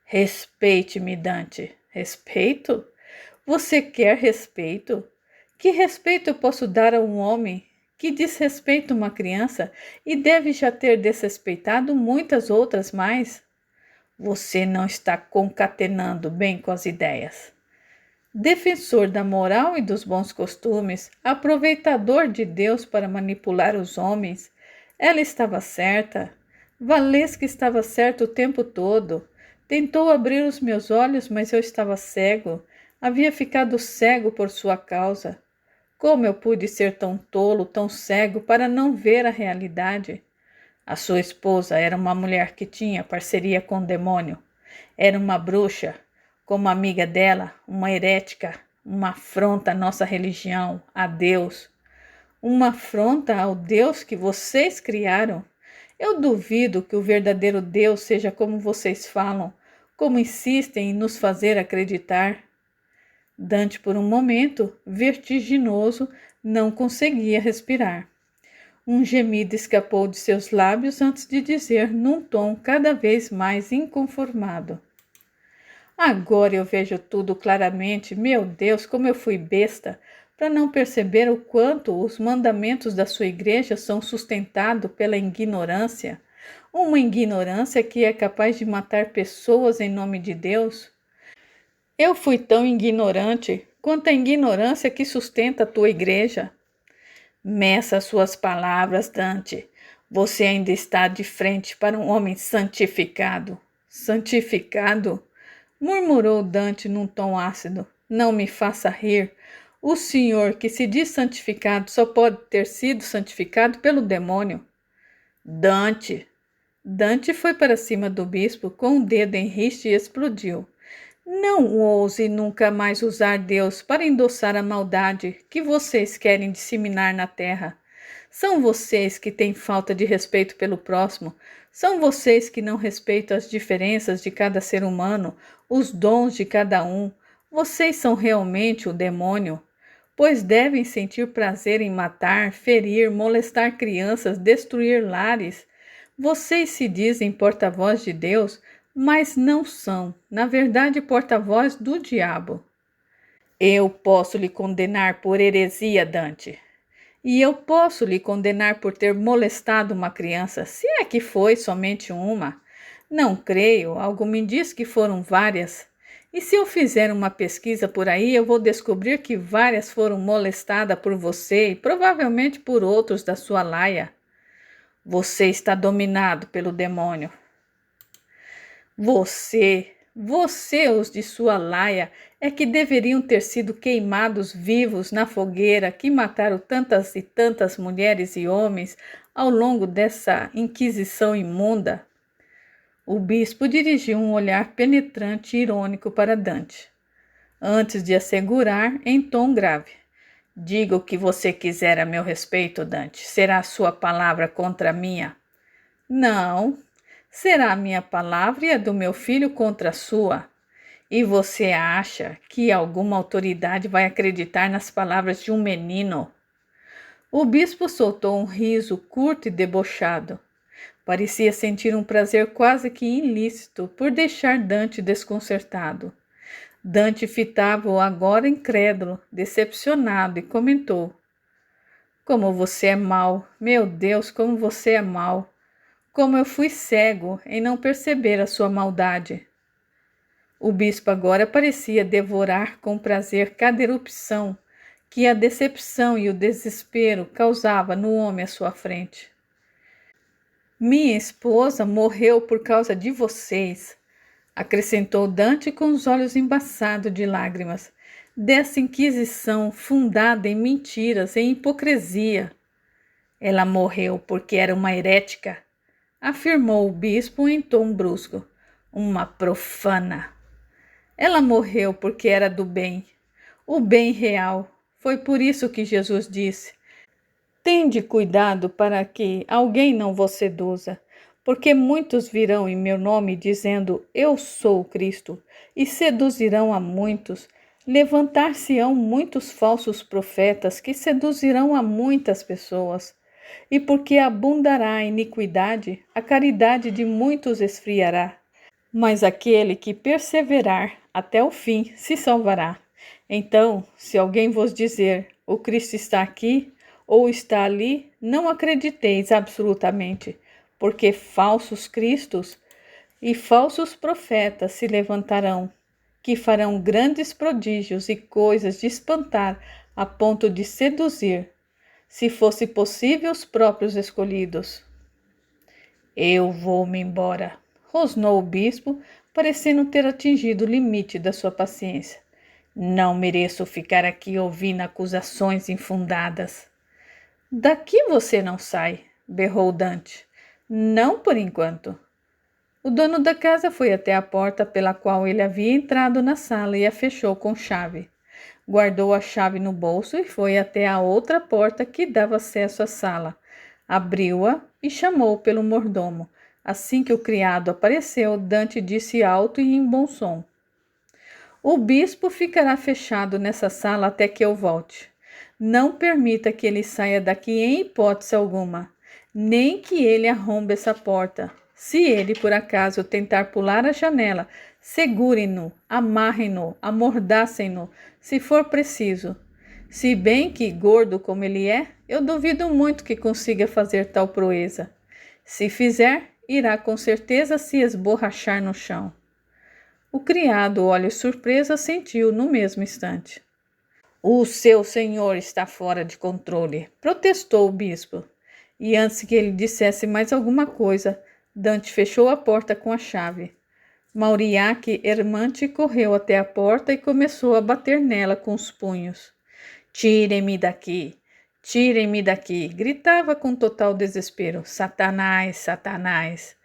Respeite-me, Dante. Respeito? Você quer respeito? Que respeito eu posso dar a um homem que desrespeita uma criança e deve já ter desrespeitado muitas outras mais? Você não está concatenando bem com as ideias. Defensor da moral e dos bons costumes, aproveitador de Deus para manipular os homens, ela estava certa. Valesca estava certo o tempo todo. Tentou abrir os meus olhos, mas eu estava cego. Havia ficado cego por sua causa. Como eu pude ser tão tolo, tão cego, para não ver a realidade? A sua esposa era uma mulher que tinha parceria com o demônio. Era uma bruxa, como amiga dela, uma herética, uma afronta à nossa religião, a Deus. Uma afronta ao Deus que vocês criaram. Eu duvido que o verdadeiro Deus seja como vocês falam, como insistem em nos fazer acreditar. Dante, por um momento, vertiginoso, não conseguia respirar. Um gemido escapou de seus lábios antes de dizer, num tom cada vez mais inconformado: Agora eu vejo tudo claramente. Meu Deus, como eu fui besta para não perceber o quanto os mandamentos da sua igreja são sustentados pela ignorância. Uma ignorância que é capaz de matar pessoas em nome de Deus. Eu fui tão ignorante quanto a ignorância que sustenta a tua igreja. Meça suas palavras, Dante. Você ainda está de frente para um homem santificado. Santificado? Murmurou Dante num tom ácido. Não me faça rir. O senhor que se diz santificado só pode ter sido santificado pelo demônio. Dante! Dante foi para cima do bispo com o dedo em riste e explodiu. Não ouse nunca mais usar Deus para endossar a maldade que vocês querem disseminar na terra. São vocês que têm falta de respeito pelo próximo. São vocês que não respeitam as diferenças de cada ser humano, os dons de cada um. Vocês são realmente o demônio, pois devem sentir prazer em matar, ferir, molestar crianças, destruir lares. Vocês se dizem porta-voz de Deus, mas não são, na verdade, porta-voz do diabo. Eu posso lhe condenar por heresia, Dante. E eu posso lhe condenar por ter molestado uma criança, se é que foi somente uma. Não creio, algo me diz que foram várias. E se eu fizer uma pesquisa por aí, eu vou descobrir que várias foram molestadas por você e provavelmente por outros da sua laia. Você está dominado pelo demônio. Você, os de sua laia, é que deveriam ter sido queimados vivos na fogueira que mataram tantas e tantas mulheres e homens ao longo dessa inquisição imunda. O bispo dirigiu um olhar penetrante e irônico para Dante, antes de assegurar em tom grave: Diga o que você quiser a meu respeito, Dante. Será a sua palavra contra a minha? Não. Será a minha palavra e a do meu filho contra a sua. E você acha que alguma autoridade vai acreditar nas palavras de um menino? O bispo soltou um riso curto e debochado. Parecia sentir um prazer quase que ilícito por deixar Dante desconcertado. Dante fitava-o agora incrédulo, decepcionado, e comentou: Como você é mau, meu Deus, como você é mau! Como eu fui cego em não perceber a sua maldade. O bispo agora parecia devorar com prazer cada erupção que a decepção e o desespero causava no homem à sua frente. Minha esposa morreu por causa de vocês, acrescentou Dante com os olhos embaçados de lágrimas, dessa inquisição fundada em mentiras e hipocrisia. Ela morreu porque era uma herética, afirmou o bispo em tom brusco. Uma profana. Ela morreu porque era do bem, o bem real. Foi por isso que Jesus disse: tende cuidado para que alguém não vos seduza, porque muitos virão em meu nome dizendo: eu sou o Cristo, e seduzirão a muitos. Levantar-se-ão muitos falsos profetas que seduzirão a muitas pessoas. E porque abundará a iniquidade, a caridade de muitos esfriará. Mas aquele que perseverar até o fim se salvará. Então, se alguém vos dizer: o Cristo está aqui ou está ali, não acrediteis absolutamente, porque falsos cristos e falsos profetas se levantarão, que farão grandes prodígios e coisas de espantar a ponto de seduzir, se fosse possível, os próprios escolhidos. Eu vou-me embora, rosnou o bispo, parecendo ter atingido o limite da sua paciência. Não mereço ficar aqui ouvindo acusações infundadas. Daqui você não sai, berrou Dante. Não por enquanto. O dono da casa foi até a porta pela qual ele havia entrado na sala e a fechou com chave. Guardou a chave no bolso e foi até a outra porta que dava acesso à sala. Abriu-a e chamou pelo mordomo. Assim que o criado apareceu, Dante disse alto e em bom som: o bispo ficará fechado nessa sala até que eu volte. Não permita que ele saia daqui em hipótese alguma, nem que ele arrombe essa porta. Se ele, por acaso, tentar pular a janela, segurem-no, amarrem-no, amordaçem-no, se for preciso. Se bem que, gordo como ele é, eu duvido muito que consiga fazer tal proeza. Se fizer, irá com certeza se esborrachar no chão. O criado, olho surpreso, assentiu no mesmo instante. O seu senhor está fora de controle, protestou o bispo. E antes que ele dissesse mais alguma coisa, Dante fechou a porta com a chave. Mauriac Ermante correu até a porta e começou a bater nela com os punhos. Tirem-me daqui! Tirem-me daqui! Gritava com total desespero. Satanás! Satanás!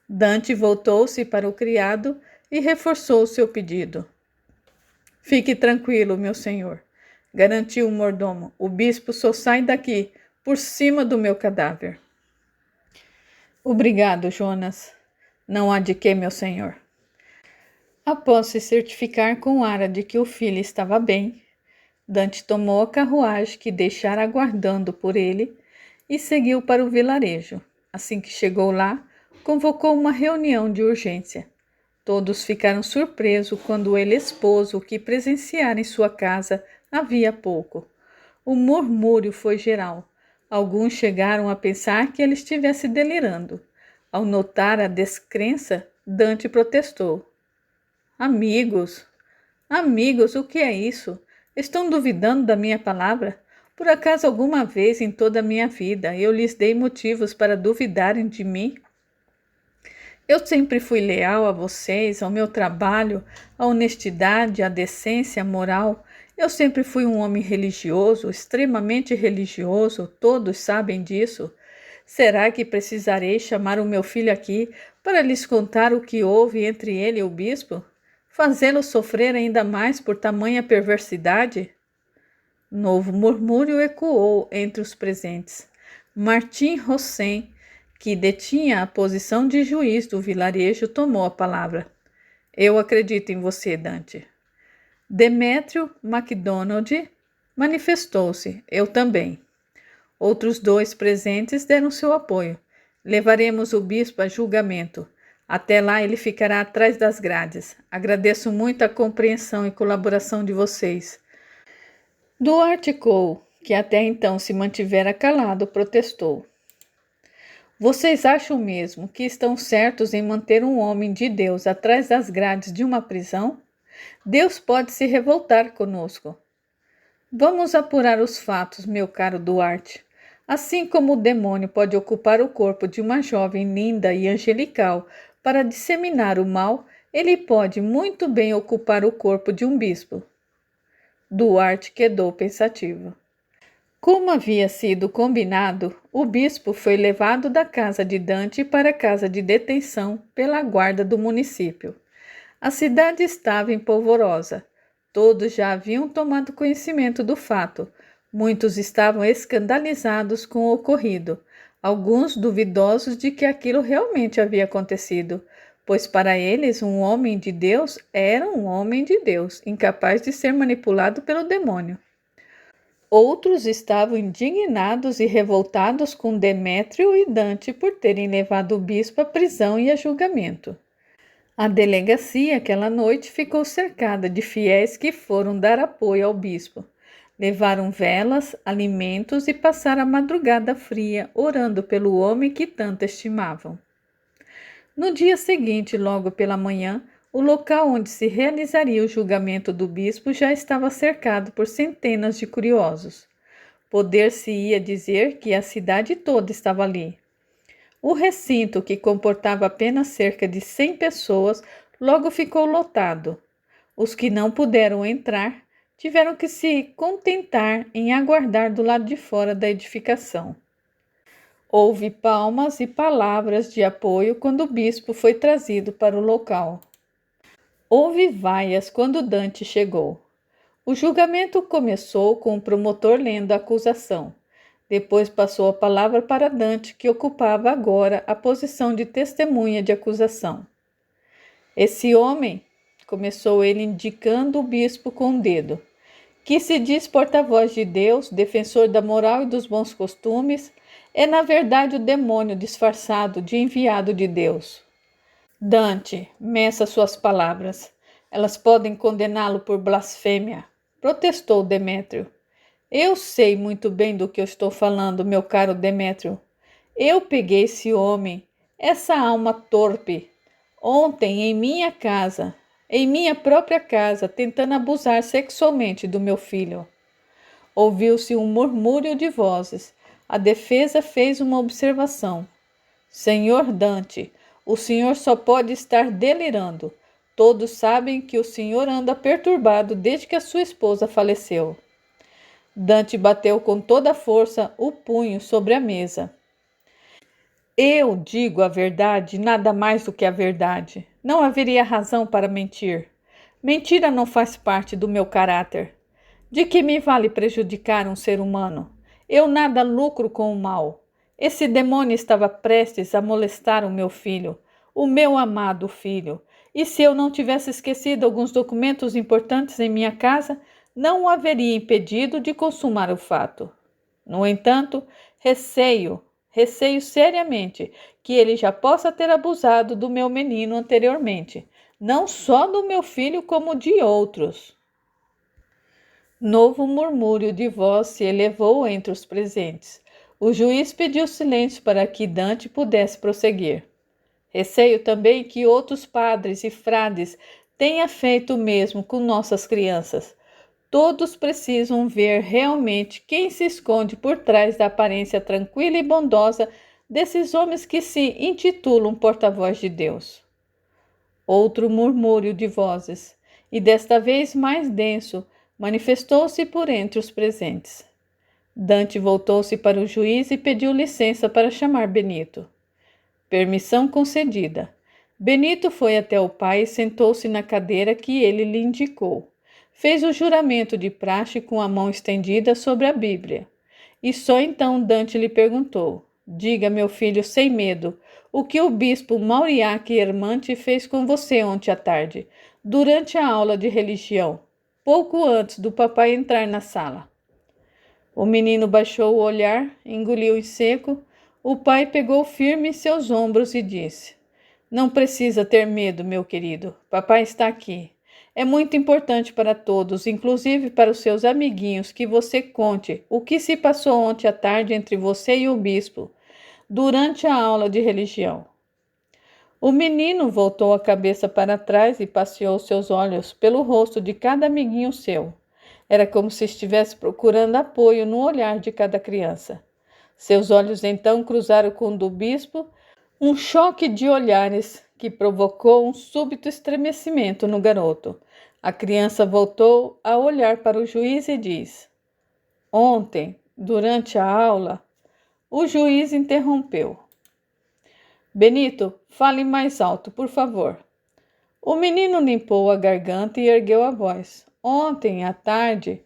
Dante voltou-se para o criado e reforçou seu pedido. Fique tranquilo, meu senhor, garantiu o mordomo. O bispo só sai daqui por cima do meu cadáver. Obrigado, Jonas. Não há de que, meu senhor. Após se certificar com Ara de que o filho estava bem, Dante tomou a carruagem que deixara aguardando por ele e seguiu para o vilarejo. Assim que chegou lá, convocou uma reunião de urgência. Todos ficaram surpresos quando ele expôs o que presenciara em sua casa havia pouco. O murmúrio foi geral. Alguns chegaram a pensar que ele estivesse delirando. Ao notar a descrença, Dante protestou. Amigos, o que é isso? Estão duvidando da minha palavra? Por acaso alguma vez em toda a minha vida eu lhes dei motivos para duvidarem de mim? Eu sempre fui leal a vocês, ao meu trabalho, à honestidade, à decência moral. Eu sempre fui um homem religioso, extremamente religioso, todos sabem disso. Será que precisarei chamar o meu filho aqui para lhes contar o que houve entre ele e o bispo? Fazê-lo sofrer ainda mais por tamanha perversidade? Novo murmúrio ecoou entre os presentes. Martim Rossen, que detinha a posição de juiz do vilarejo, tomou a palavra. Eu acredito em você, Dante. Demétrio MacDonald manifestou-se. Eu também. Outros dois presentes deram seu apoio. Levaremos o bispo a julgamento. Até lá ele ficará atrás das grades. Agradeço muito a compreensão e colaboração de vocês. Duarte Cole, que até então se mantivera calado, protestou. Vocês acham mesmo que estão certos em manter um homem de Deus atrás das grades de uma prisão? Deus pode se revoltar conosco. Vamos apurar os fatos, meu caro Duarte. Assim como o demônio pode ocupar o corpo de uma jovem linda e angelical para disseminar o mal, ele pode muito bem ocupar o corpo de um bispo. Duarte quedou pensativo. Como havia sido combinado, o bispo foi levado da casa de Dante para a casa de detenção pela guarda do município. A cidade estava em polvorosa. Todos já haviam tomado conhecimento do fato. Muitos estavam escandalizados com o ocorrido, alguns duvidosos de que aquilo realmente havia acontecido, pois para eles um homem de Deus era um homem de Deus, incapaz de ser manipulado pelo demônio. Outros estavam indignados e revoltados com Demétrio e Dante por terem levado o bispo à prisão e a julgamento. A delegacia aquela noite ficou cercada de fiéis que foram dar apoio ao bispo. Levaram velas, alimentos e passaram a madrugada fria orando pelo homem que tanto estimavam. No dia seguinte, logo pela manhã, o local onde se realizaria o julgamento do bispo já estava cercado por centenas de curiosos. Poder-se-ia dizer que a cidade toda estava ali. O recinto, que comportava apenas cerca de 100 pessoas, logo ficou lotado. Os que não puderam entrar tiveram que se contentar em aguardar do lado de fora da edificação. Houve palmas e palavras de apoio quando o bispo foi trazido para o local. Houve vaias quando Dante chegou. O julgamento começou com o promotor lendo a acusação. Depois passou a palavra para Dante, que ocupava agora a posição de testemunha de acusação. Esse homem, começou ele indicando o bispo com o dedo, que se diz porta-voz de Deus, defensor da moral e dos bons costumes, é na verdade o demônio disfarçado de enviado de Deus. Dante, meça suas palavras. Elas podem condená-lo por blasfêmia, protestou Demétrio. Eu sei muito bem do que eu estou falando, meu caro Demétrio. Eu peguei esse homem, essa alma torpe, ontem em minha própria casa, tentando abusar sexualmente do meu filho. Ouviu-se um murmúrio de vozes. A defesa fez uma observação. Senhor Dante, o senhor só pode estar delirando. Todos sabem que o senhor anda perturbado desde que a sua esposa faleceu. Dante bateu com toda a força o punho sobre a mesa. Eu digo a verdade, nada mais do que a verdade. Não haveria razão para mentir. Mentira não faz parte do meu caráter. De que me vale prejudicar um ser humano? Eu nada lucro com o mal. Esse demônio estava prestes a molestar o meu filho, o meu amado filho. E se eu não tivesse esquecido alguns documentos importantes em minha casa, não o haveria impedido de consumar o fato. No entanto, receio seriamente que ele já possa ter abusado do meu menino anteriormente, não só do meu filho como de outros. Novo murmúrio de voz se elevou entre os presentes. O juiz pediu silêncio para que Dante pudesse prosseguir. Receio também que outros padres e frades tenham feito o mesmo com nossas crianças. Todos precisam ver realmente quem se esconde por trás da aparência tranquila e bondosa desses homens que se intitulam porta-voz de Deus. Outro murmúrio de vozes, e desta vez mais denso, manifestou-se por entre os presentes. Dante voltou-se para o juiz e pediu licença para chamar Benito. Permissão concedida. Benito foi até o pai e sentou-se na cadeira que ele lhe indicou. Fez o juramento de praxe com a mão estendida sobre a Bíblia. E só então Dante lhe perguntou: diga, meu filho, sem medo, o que o bispo Mauriac Ermante fez com você ontem à tarde, durante a aula de religião, pouco antes do papai entrar na sala. O menino baixou o olhar, engoliu em seco. O pai pegou firme em seus ombros e disse: não precisa ter medo, meu querido. Papai está aqui. É muito importante para todos, inclusive para os seus amiguinhos, que você conte o que se passou ontem à tarde entre você e o bispo, durante a aula de religião. O menino voltou a cabeça para trás e passeou seus olhos pelo rosto de cada amiguinho seu. Era como se estivesse procurando apoio no olhar de cada criança. Seus olhos então cruzaram com o do bispo, um choque de olhares que provocou um súbito estremecimento no garoto. A criança voltou a olhar para o juiz e disse: ontem, durante a aula, O juiz interrompeu. Benito, fale mais alto, por favor. O menino limpou a garganta e ergueu a voz. Ontem à tarde,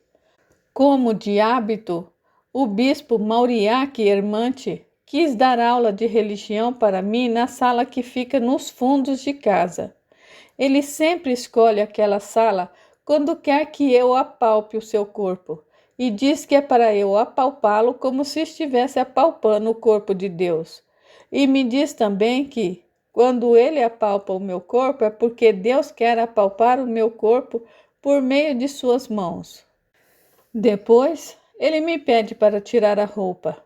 como de hábito, o bispo Mauriac Hermante quis dar aula de religião para mim na sala que fica nos fundos de casa. Ele sempre escolhe aquela sala quando quer que eu apalpe o seu corpo e diz que é para eu apalpá-lo como se estivesse apalpando o corpo de Deus. E me diz também que, quando ele apalpa o meu corpo, é porque Deus quer apalpar o meu corpo por meio de suas mãos. Depois, ele me pede para tirar a roupa.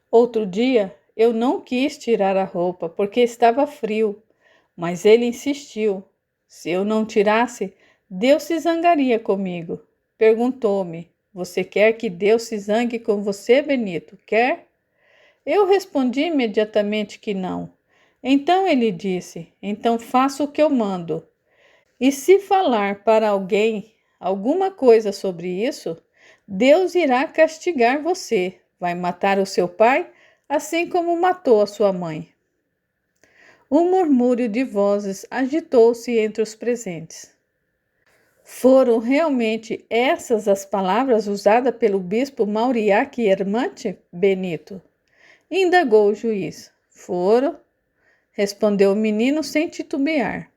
Outro dia, eu não quis tirar a roupa porque estava frio, mas ele insistiu. Se eu não tirasse, Deus se zangaria comigo. Perguntou-me: Você quer que Deus se zangue com você, Benito? Quer? Eu respondi imediatamente que não. Então ele disse: Então faça o que eu mando. E se falar para alguém alguma coisa sobre isso, Deus irá castigar você. Vai matar o seu pai, assim como matou a sua mãe. Um murmúrio de vozes agitou-se entre os presentes. Foram realmente essas as palavras usadas pelo bispo Mauriac Hermante, Benito? Indagou o juiz. Foram, respondeu o menino sem titubear.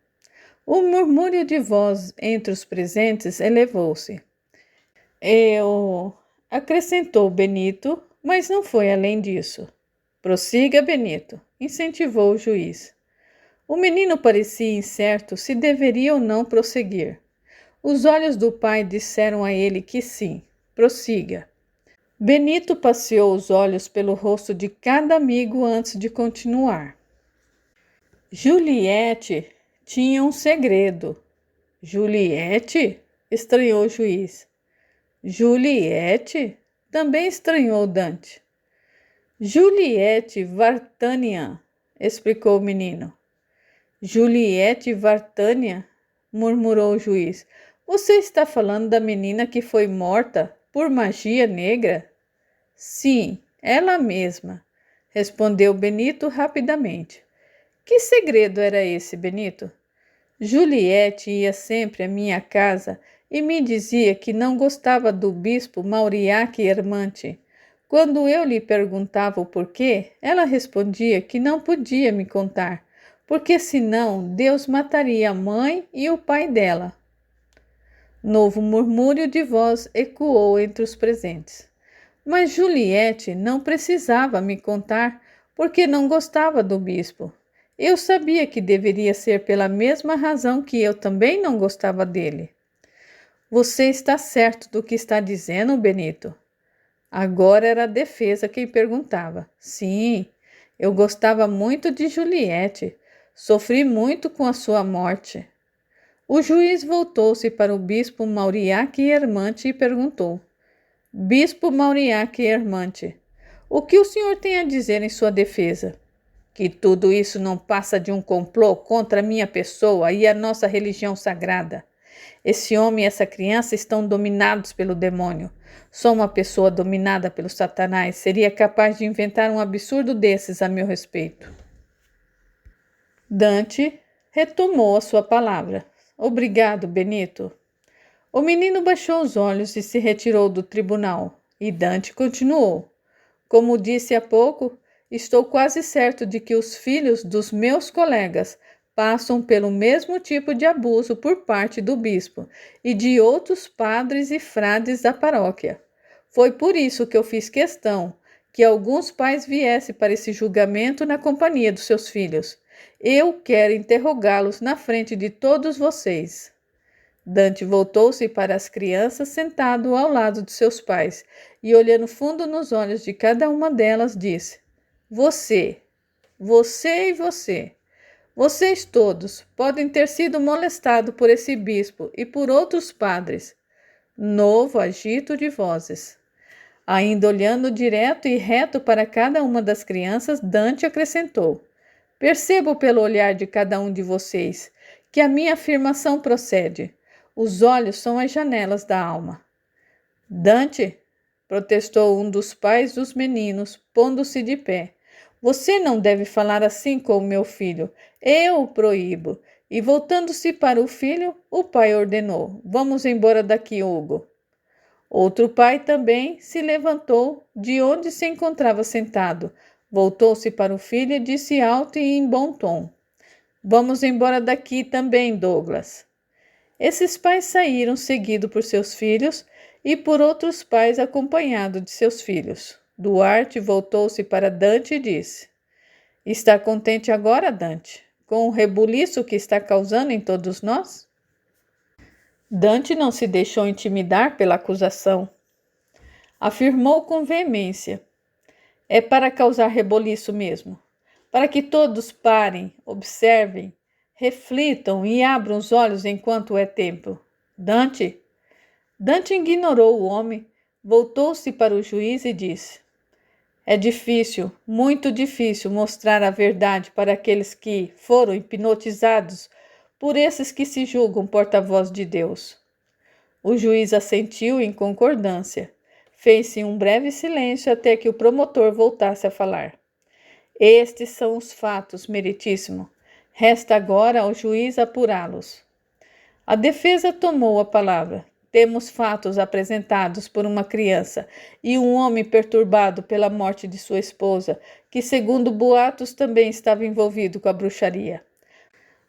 O murmúrio de voz entre os presentes elevou-se. Acrescentou Benito, mas não foi além disso. Prossiga, Benito, incentivou o juiz. O menino parecia incerto se deveria ou não prosseguir. Os olhos do pai disseram a ele que sim. Prossiga. Benito passeou os olhos pelo rosto de cada amigo antes de continuar. Juliette tinha um segredo. Juliette? Estranhou o juiz. Juliette? Também estranhou Dante. Juliette Vartanian, explicou o menino. Juliette Vartanian? Murmurou o juiz. Você está falando da menina que foi morta por magia negra? Sim, ela mesma, respondeu Benito rapidamente. Que segredo era esse, Benito? Juliette ia sempre à minha casa e me dizia que não gostava do bispo Mauriac Hermante. Quando eu lhe perguntava o porquê, ela respondia que não podia me contar, porque senão Deus mataria a mãe e o pai dela. Novo murmúrio de voz ecoou entre os presentes. Mas Juliette não precisava me contar, porque não gostava do bispo. Eu sabia que deveria ser pela mesma razão que eu também não gostava dele. Você está certo do que está dizendo, Benito? Agora era a defesa quem perguntava. Sim, eu gostava muito de Juliette. Sofri muito com a sua morte. O juiz voltou-se para o bispo Mauriac Hermante e perguntou. Bispo Mauriac Hermante, o que o senhor tem a dizer em sua defesa? Que tudo isso não passa de um complô contra a minha pessoa e a nossa religião sagrada. Esse homem e essa criança estão dominados pelo demônio. Só uma pessoa dominada pelo Satanás seria capaz de inventar um absurdo desses a meu respeito. Dante retomou a sua palavra. Obrigado, Benito. O menino baixou os olhos e se retirou do tribunal. E Dante continuou. Como disse há pouco, estou quase certo de que os filhos dos meus colegas passam pelo mesmo tipo de abuso por parte do bispo e de outros padres e frades da paróquia. Foi por isso que eu fiz questão que alguns pais viessem para esse julgamento na companhia dos seus filhos. Eu quero interrogá-los na frente de todos vocês. Dante voltou-se para as crianças sentado ao lado de seus pais e, olhando fundo nos olhos de cada uma delas, disse: Você e você. Vocês todos podem ter sido molestados por esse bispo e por outros padres. Novo agito de vozes. Ainda olhando direto e reto para cada uma das crianças, Dante acrescentou: Percebo pelo olhar de cada um de vocês que a minha afirmação procede. Os olhos são as janelas da alma. Dante, protestou um dos pais dos meninos, pondo-se de pé. Você não deve falar assim com o meu filho. Eu o proíbo. E voltando-se para o filho, o pai ordenou: Vamos embora daqui, Hugo. Outro pai também se levantou de onde se encontrava sentado, voltou-se para o filho e disse alto e em bom tom: Vamos embora daqui também, Douglas. Esses pais saíram seguidos por seus filhos e por outros pais acompanhados de seus filhos. Duarte voltou-se para Dante e disse: Está contente agora, Dante, com o rebuliço que está causando em todos nós? Dante não se deixou intimidar pela acusação. Afirmou com veemência: É para causar reboliço mesmo, para que todos parem, observem, reflitam e abram os olhos enquanto é tempo. Dante ignorou o homem, voltou-se para o juiz e disse: É difícil, muito difícil mostrar a verdade para aqueles que foram hipnotizados por esses que se julgam porta-voz de Deus. O juiz assentiu em concordância. Fez-se um breve silêncio até que o promotor voltasse a falar. Estes são os fatos, meritíssimo. Resta agora ao juiz apurá-los. A defesa tomou a palavra. Temos fatos apresentados por uma criança e um homem perturbado pela morte de sua esposa, que, segundo boatos, também estava envolvido com a bruxaria.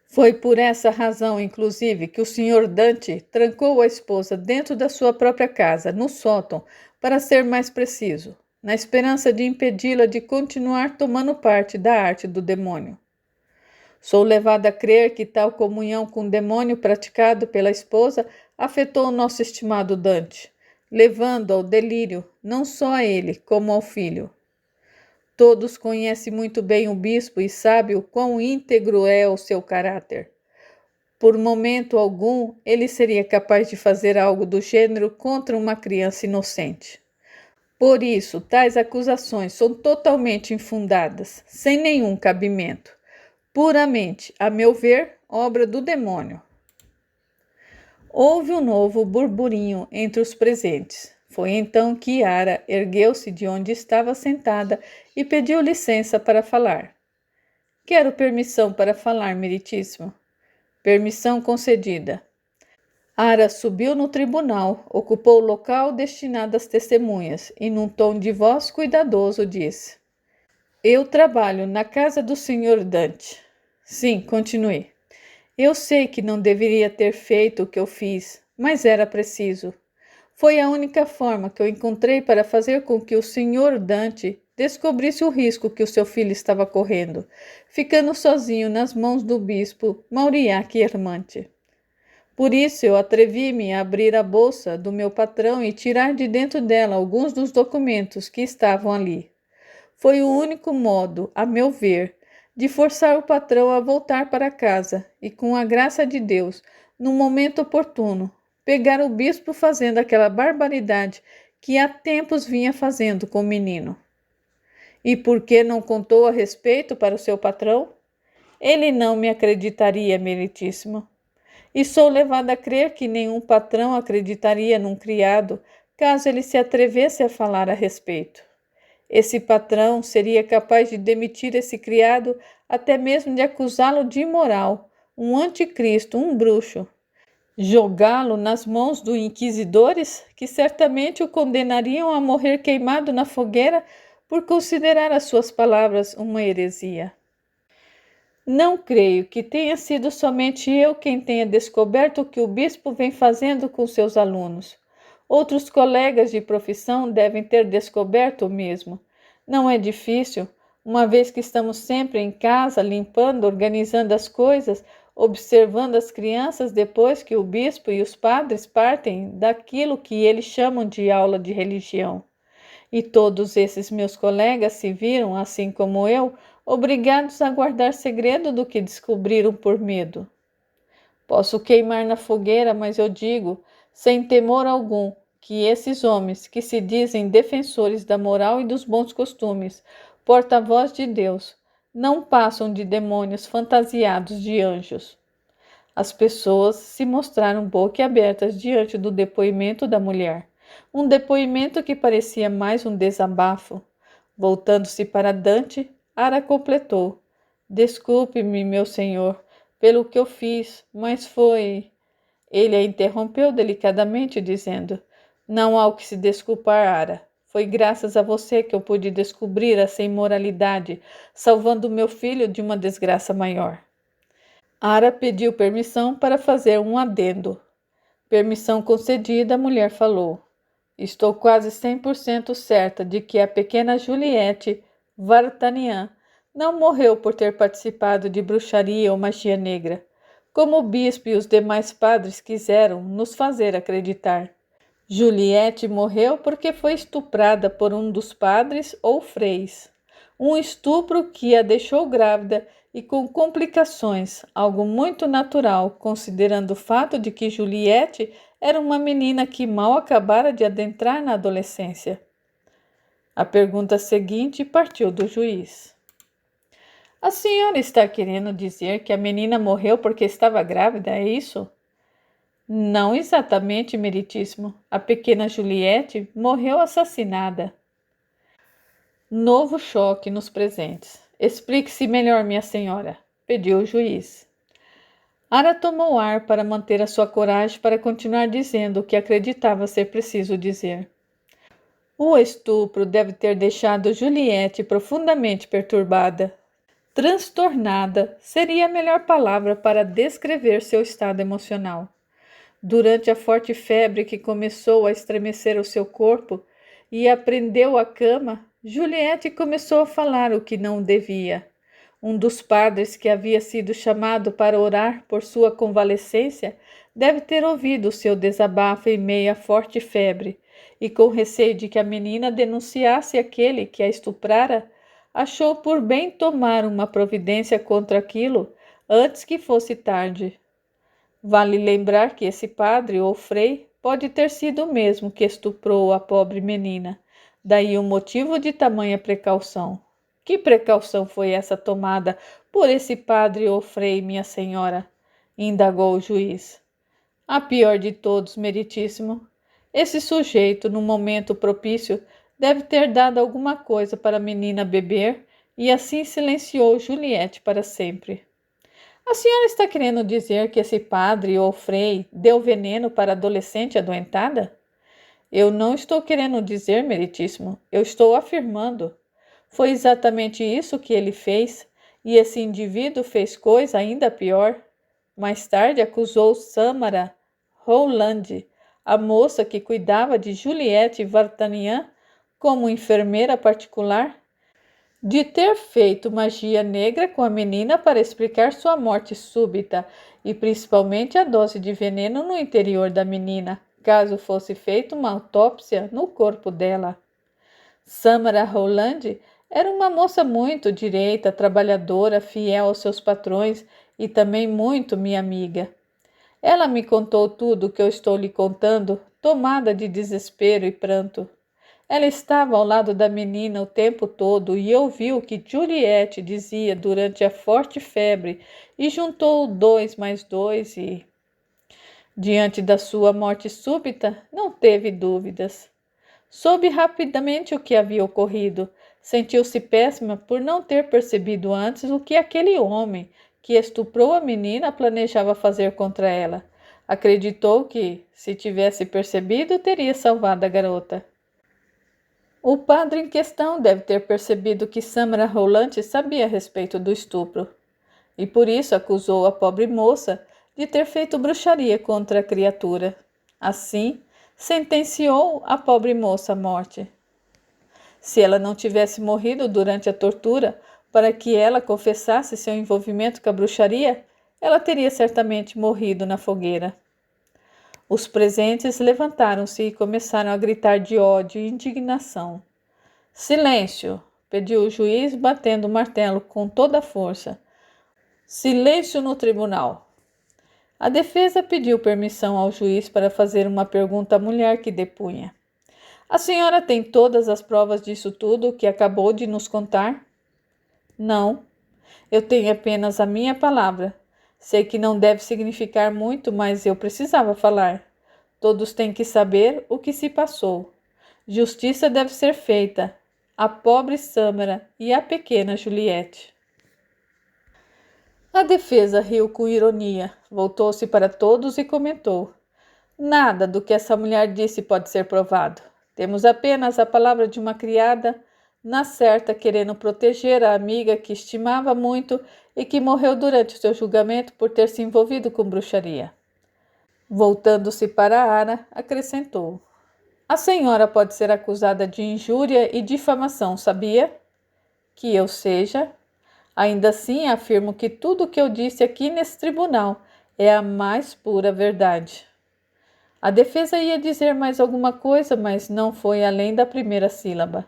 Foi por essa razão, inclusive, que o Sr. Dante trancou a esposa dentro da sua própria casa, no sótão, para ser mais preciso, na esperança de impedi-la de continuar tomando parte da arte do demônio. Sou levado a crer que tal comunhão com o demônio praticado pela esposa afetou o nosso estimado Dante, levando ao delírio não só a ele, como ao filho. Todos conhecem muito bem o bispo e sabem o quão íntegro é o seu caráter. Por momento algum, ele seria capaz de fazer algo do gênero contra uma criança inocente. Por isso, tais acusações são totalmente infundadas, sem nenhum cabimento. Puramente, a meu ver, obra do demônio. Houve um novo burburinho entre os presentes. Foi então que Yara ergueu-se de onde estava sentada e pediu licença para falar. Quero permissão para falar, meritíssimo. Permissão concedida. Ara subiu no tribunal, ocupou o local destinado às testemunhas e, num tom de voz cuidadoso, disse: Eu trabalho na casa do Sr. Dante. Sim, continue. Eu sei que não deveria ter feito o que eu fiz, mas era preciso. Foi a única forma que eu encontrei para fazer com que o Sr. Dante descobrisse o risco que o seu filho estava correndo, ficando sozinho nas mãos do bispo Mauriac Hermante. Por isso eu atrevi-me a abrir a bolsa do meu patrão e tirar de dentro dela alguns dos documentos que estavam ali. Foi o único modo, a meu ver, de forçar o patrão a voltar para casa e, com a graça de Deus, no momento oportuno, pegar o bispo fazendo aquela barbaridade que há tempos vinha fazendo com o menino. E por que não contou a respeito para o seu patrão? Ele não me acreditaria, meritíssimo. E sou levada a crer que nenhum patrão acreditaria num criado caso ele se atrevesse a falar a respeito. Esse patrão seria capaz de demitir esse criado, até mesmo de acusá-lo de imoral, um anticristo, um bruxo. Jogá-lo nas mãos dos inquisidores, que certamente o condenariam a morrer queimado na fogueira por considerar as suas palavras uma heresia. Não creio que tenha sido somente eu quem tenha descoberto o que o bispo vem fazendo com seus alunos. Outros colegas de profissão devem ter descoberto o mesmo. Não é difícil, uma vez que estamos sempre em casa, limpando, organizando as coisas, observando as crianças depois que o bispo e os padres partem daquilo que eles chamam de aula de religião. E todos esses meus colegas se viram, assim como eu, obrigados a guardar segredo do que descobriram por medo. Posso queimar na fogueira, mas eu digo, sem temor algum, que esses homens que se dizem defensores da moral e dos bons costumes, porta-voz de Deus, não passam de demônios fantasiados de anjos. As pessoas se mostraram boquiabertas diante do depoimento da mulher. Um depoimento que parecia mais um desabafo. Voltando-se para Dante, Ara completou: Desculpe-me, meu senhor, pelo que eu fiz, mas foi... Ele a interrompeu delicadamente, dizendo: Não há o que se desculpar, Ara. Foi graças a você que eu pude descobrir essa imoralidade, salvando meu filho de uma desgraça maior. Ara pediu permissão para fazer um adendo. Permissão concedida, a mulher falou: Estou quase 100% certa de que a pequena Juliette Vartanian não morreu por ter participado de bruxaria ou magia negra, como o bispo e os demais padres quiseram nos fazer acreditar. Juliette morreu porque foi estuprada por um dos padres ou freis. Um estupro que a deixou grávida e com complicações, algo muito natural, considerando o fato de que Juliette era uma menina que mal acabara de adentrar na adolescência. A pergunta seguinte partiu do juiz. A senhora está querendo dizer que a menina morreu porque estava grávida, é isso? Não exatamente, meritíssimo. A pequena Juliette morreu assassinada. Novo choque nos presentes. Explique-se melhor, minha senhora, pediu o juiz. Ara tomou ar para manter a sua coragem para continuar dizendo o que acreditava ser preciso dizer. O estupro deve ter deixado Juliette profundamente perturbada. Transtornada seria a melhor palavra para descrever seu estado emocional. Durante a forte febre que começou a estremecer o seu corpo e a prendeu à cama, Juliette começou a falar o que não devia. Um dos padres que havia sido chamado para orar por sua convalescência deve ter ouvido seu desabafo em meio à forte febre e, com receio de que a menina denunciasse aquele que a estuprara, achou por bem tomar uma providência contra aquilo antes que fosse tarde. Vale lembrar que esse padre ou frei pode ter sido o mesmo que estuprou a pobre menina, daí o motivo de tamanha precaução. Que precaução foi essa tomada por esse padre ou frei, minha senhora? Indagou o juiz. A pior de todos, meritíssimo. Esse sujeito, no momento propício, deve ter dado alguma coisa para a menina beber e assim silenciou Juliette para sempre. A senhora está querendo dizer que esse padre ou frei deu veneno para a adolescente adoentada? Eu não estou querendo dizer, meritíssimo, eu estou afirmando. Foi exatamente isso que ele fez, e esse indivíduo fez coisa ainda pior. Mais tarde acusou Samara Rowland, a moça que cuidava de Juliette Vartanian, como enfermeira particular, de ter feito magia negra com a menina para explicar sua morte súbita e principalmente a dose de veneno no interior da menina, caso fosse feita uma autópsia no corpo dela. Samara Rowland era uma moça muito direita, trabalhadora, fiel aos seus patrões e também muito minha amiga. Ela me contou tudo o que eu estou lhe contando, tomada de desespero e pranto. Ela estava ao lado da menina o tempo todo e ouviu o que Juliette dizia durante a forte febre e juntou 2 mais 2 e, diante da sua morte súbita, não teve dúvidas. Soube rapidamente o que havia ocorrido. Sentiu-se péssima por não ter percebido antes o que aquele homem que estuprou a menina planejava fazer contra ela. Acreditou que, se tivesse percebido, teria salvado a garota. O padre em questão deve ter percebido que Samara Rowland sabia a respeito do estupro, e por isso acusou a pobre moça de ter feito bruxaria contra a criatura. Assim, sentenciou a pobre moça à morte. Se ela não tivesse morrido durante a tortura, para que ela confessasse seu envolvimento com a bruxaria, ela teria certamente morrido na fogueira. Os presentes levantaram-se e começaram a gritar de ódio e indignação. Silêncio! Pediu o juiz, batendo o martelo com toda a força. Silêncio no tribunal! A defesa pediu permissão ao juiz para fazer uma pergunta à mulher que depunha. A senhora tem todas as provas disso tudo que acabou de nos contar? Não. Eu tenho apenas a minha palavra. Sei que não deve significar muito, mas eu precisava falar. Todos têm que saber o que se passou. Justiça deve ser feita à pobre Sâmara e à pequena Juliette. A defesa riu com ironia, voltou-se para todos e comentou: Nada do que essa mulher disse pode ser provado. Temos apenas a palavra de uma criada, na certa querendo proteger a amiga que estimava muito e que morreu durante o seu julgamento por ter se envolvido com bruxaria. Voltando-se para Ara, acrescentou: A senhora pode ser acusada de injúria e difamação, sabia? Que eu seja. Ainda assim, afirmo que tudo o que eu disse aqui nesse tribunal é a mais pura verdade. A defesa ia dizer mais alguma coisa, mas não foi além da primeira sílaba.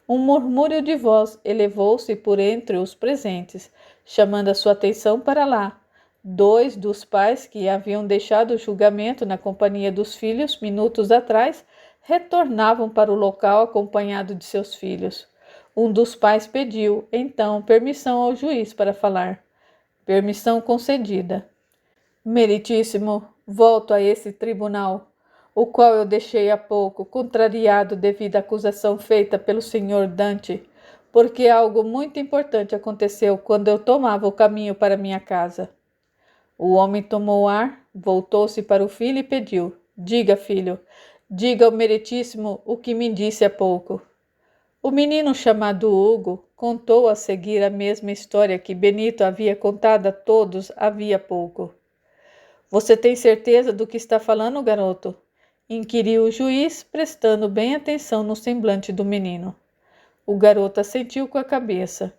Um murmúrio de voz elevou-se por entre os presentes, chamando a sua atenção para lá. 2 dos pais que haviam deixado o julgamento na companhia dos filhos minutos atrás retornavam para o local acompanhado de seus filhos. Um dos pais pediu, então, permissão ao juiz para falar. Permissão concedida. Meritíssimo, volto a esse tribunal, o qual eu deixei há pouco, contrariado devido à acusação feita pelo senhor Dante, porque algo muito importante aconteceu quando eu tomava o caminho para minha casa. O homem tomou ar, voltou-se para o filho e pediu: Diga, filho, diga ao meritíssimo o que me disse há pouco. O menino chamado Hugo contou a seguir a mesma história que Benito havia contado a todos havia pouco. Você tem certeza do que está falando, garoto? Inquiriu o juiz, prestando bem atenção no semblante do menino. O garoto assentiu com a cabeça.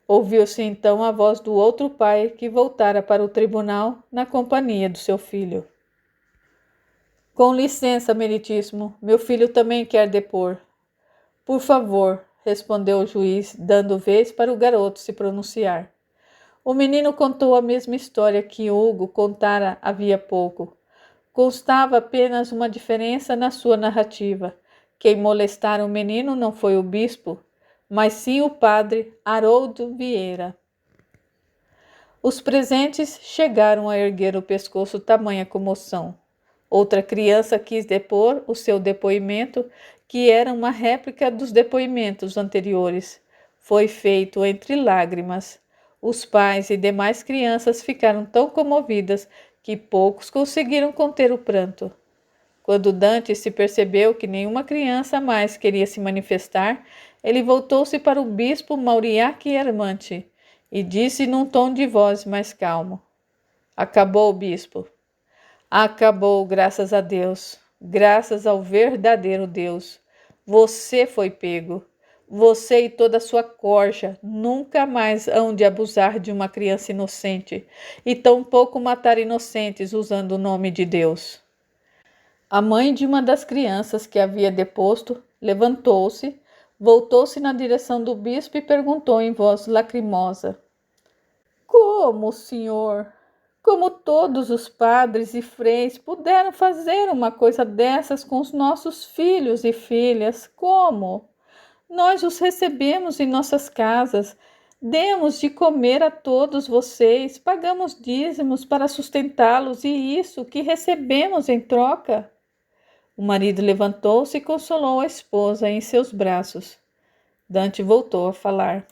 Ouviu-se então a voz do outro pai que voltara para o tribunal na companhia do seu filho. Com licença, meritíssimo, meu filho também quer depor. Por favor, respondeu o juiz, dando vez para o garoto se pronunciar. O menino contou a mesma história que Hugo contara havia pouco. Constava apenas uma diferença na sua narrativa. Quem molestara o menino não foi o bispo, mas sim o padre Haroldo Vieira. Os presentes chegaram a erguer o pescoço tamanha comoção. Outra criança quis depor o seu depoimento, que era uma réplica dos depoimentos anteriores. Foi feito entre lágrimas. Os pais e demais crianças ficaram tão comovidas que poucos conseguiram conter o pranto. Quando Dante se percebeu que nenhuma criança mais queria se manifestar, ele voltou-se para o bispo Mauriac Hermante e disse num tom de voz mais calmo: Acabou, bispo. Acabou, graças a Deus, graças ao verdadeiro Deus. Você foi pego. Você e toda a sua corja nunca mais hão de abusar de uma criança inocente e tampouco matar inocentes usando o nome de Deus. A mãe de uma das crianças que havia deposto levantou-se, voltou-se na direção do bispo e perguntou em voz lacrimosa: Como, senhor? Como todos os padres e freis puderam fazer uma coisa dessas com os nossos filhos e filhas? Como? Nós os recebemos em nossas casas, demos de comer a todos vocês, pagamos dízimos para sustentá-los e isso que recebemos em troca. O marido levantou-se e consolou a esposa em seus braços. Dante voltou a falar.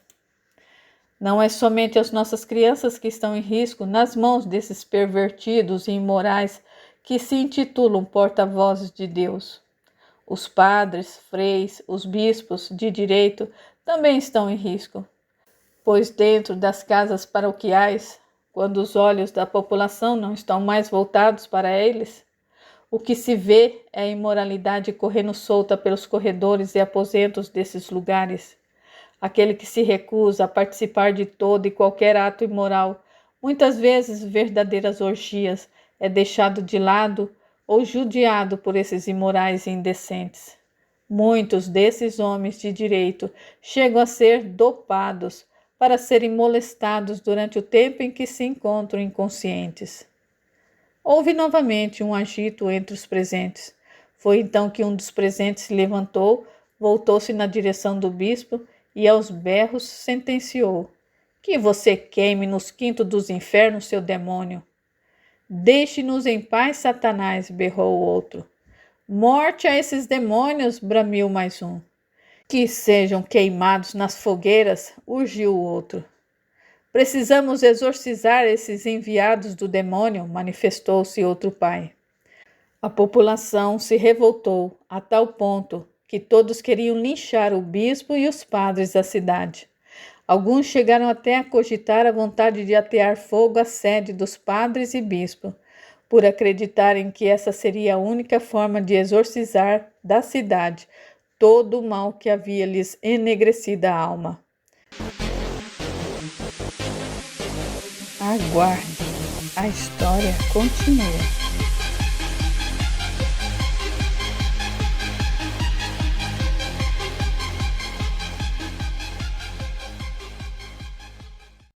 Não é somente as nossas crianças que estão em risco nas mãos desses pervertidos e imorais que se intitulam porta-vozes de Deus. Os padres, freis, os bispos de direito também estão em risco, pois dentro das casas paroquiais, quando os olhos da população não estão mais voltados para eles, o que se vê é a imoralidade correndo solta pelos corredores e aposentos desses lugares. Aquele que se recusa a participar de todo e qualquer ato imoral, muitas vezes verdadeiras orgias, é deixado de lado ou judiado por esses imorais e indecentes. Muitos desses homens de direito chegam a ser dopados para serem molestados durante o tempo em que se encontram inconscientes. Houve novamente um agito entre os presentes. Foi então que um dos presentes se levantou, voltou-se na direção do bispo e aos berros sentenciou: Que você queime nos quintos dos infernos, seu demônio. Deixe-nos em paz, Satanás, berrou o outro. Morte a esses demônios, bramiu mais um. Que sejam queimados nas fogueiras, urgiu o outro. Precisamos exorcizar esses enviados do demônio, manifestou-se outro pai. A população se revoltou a tal ponto que todos queriam linchar o bispo e os padres da cidade. Alguns chegaram até a cogitar a vontade de atear fogo à sede dos padres e bispo, por acreditarem que essa seria a única forma de exorcizar da cidade todo o mal que havia lhes enegrecido a alma. Aguarde, a história continua.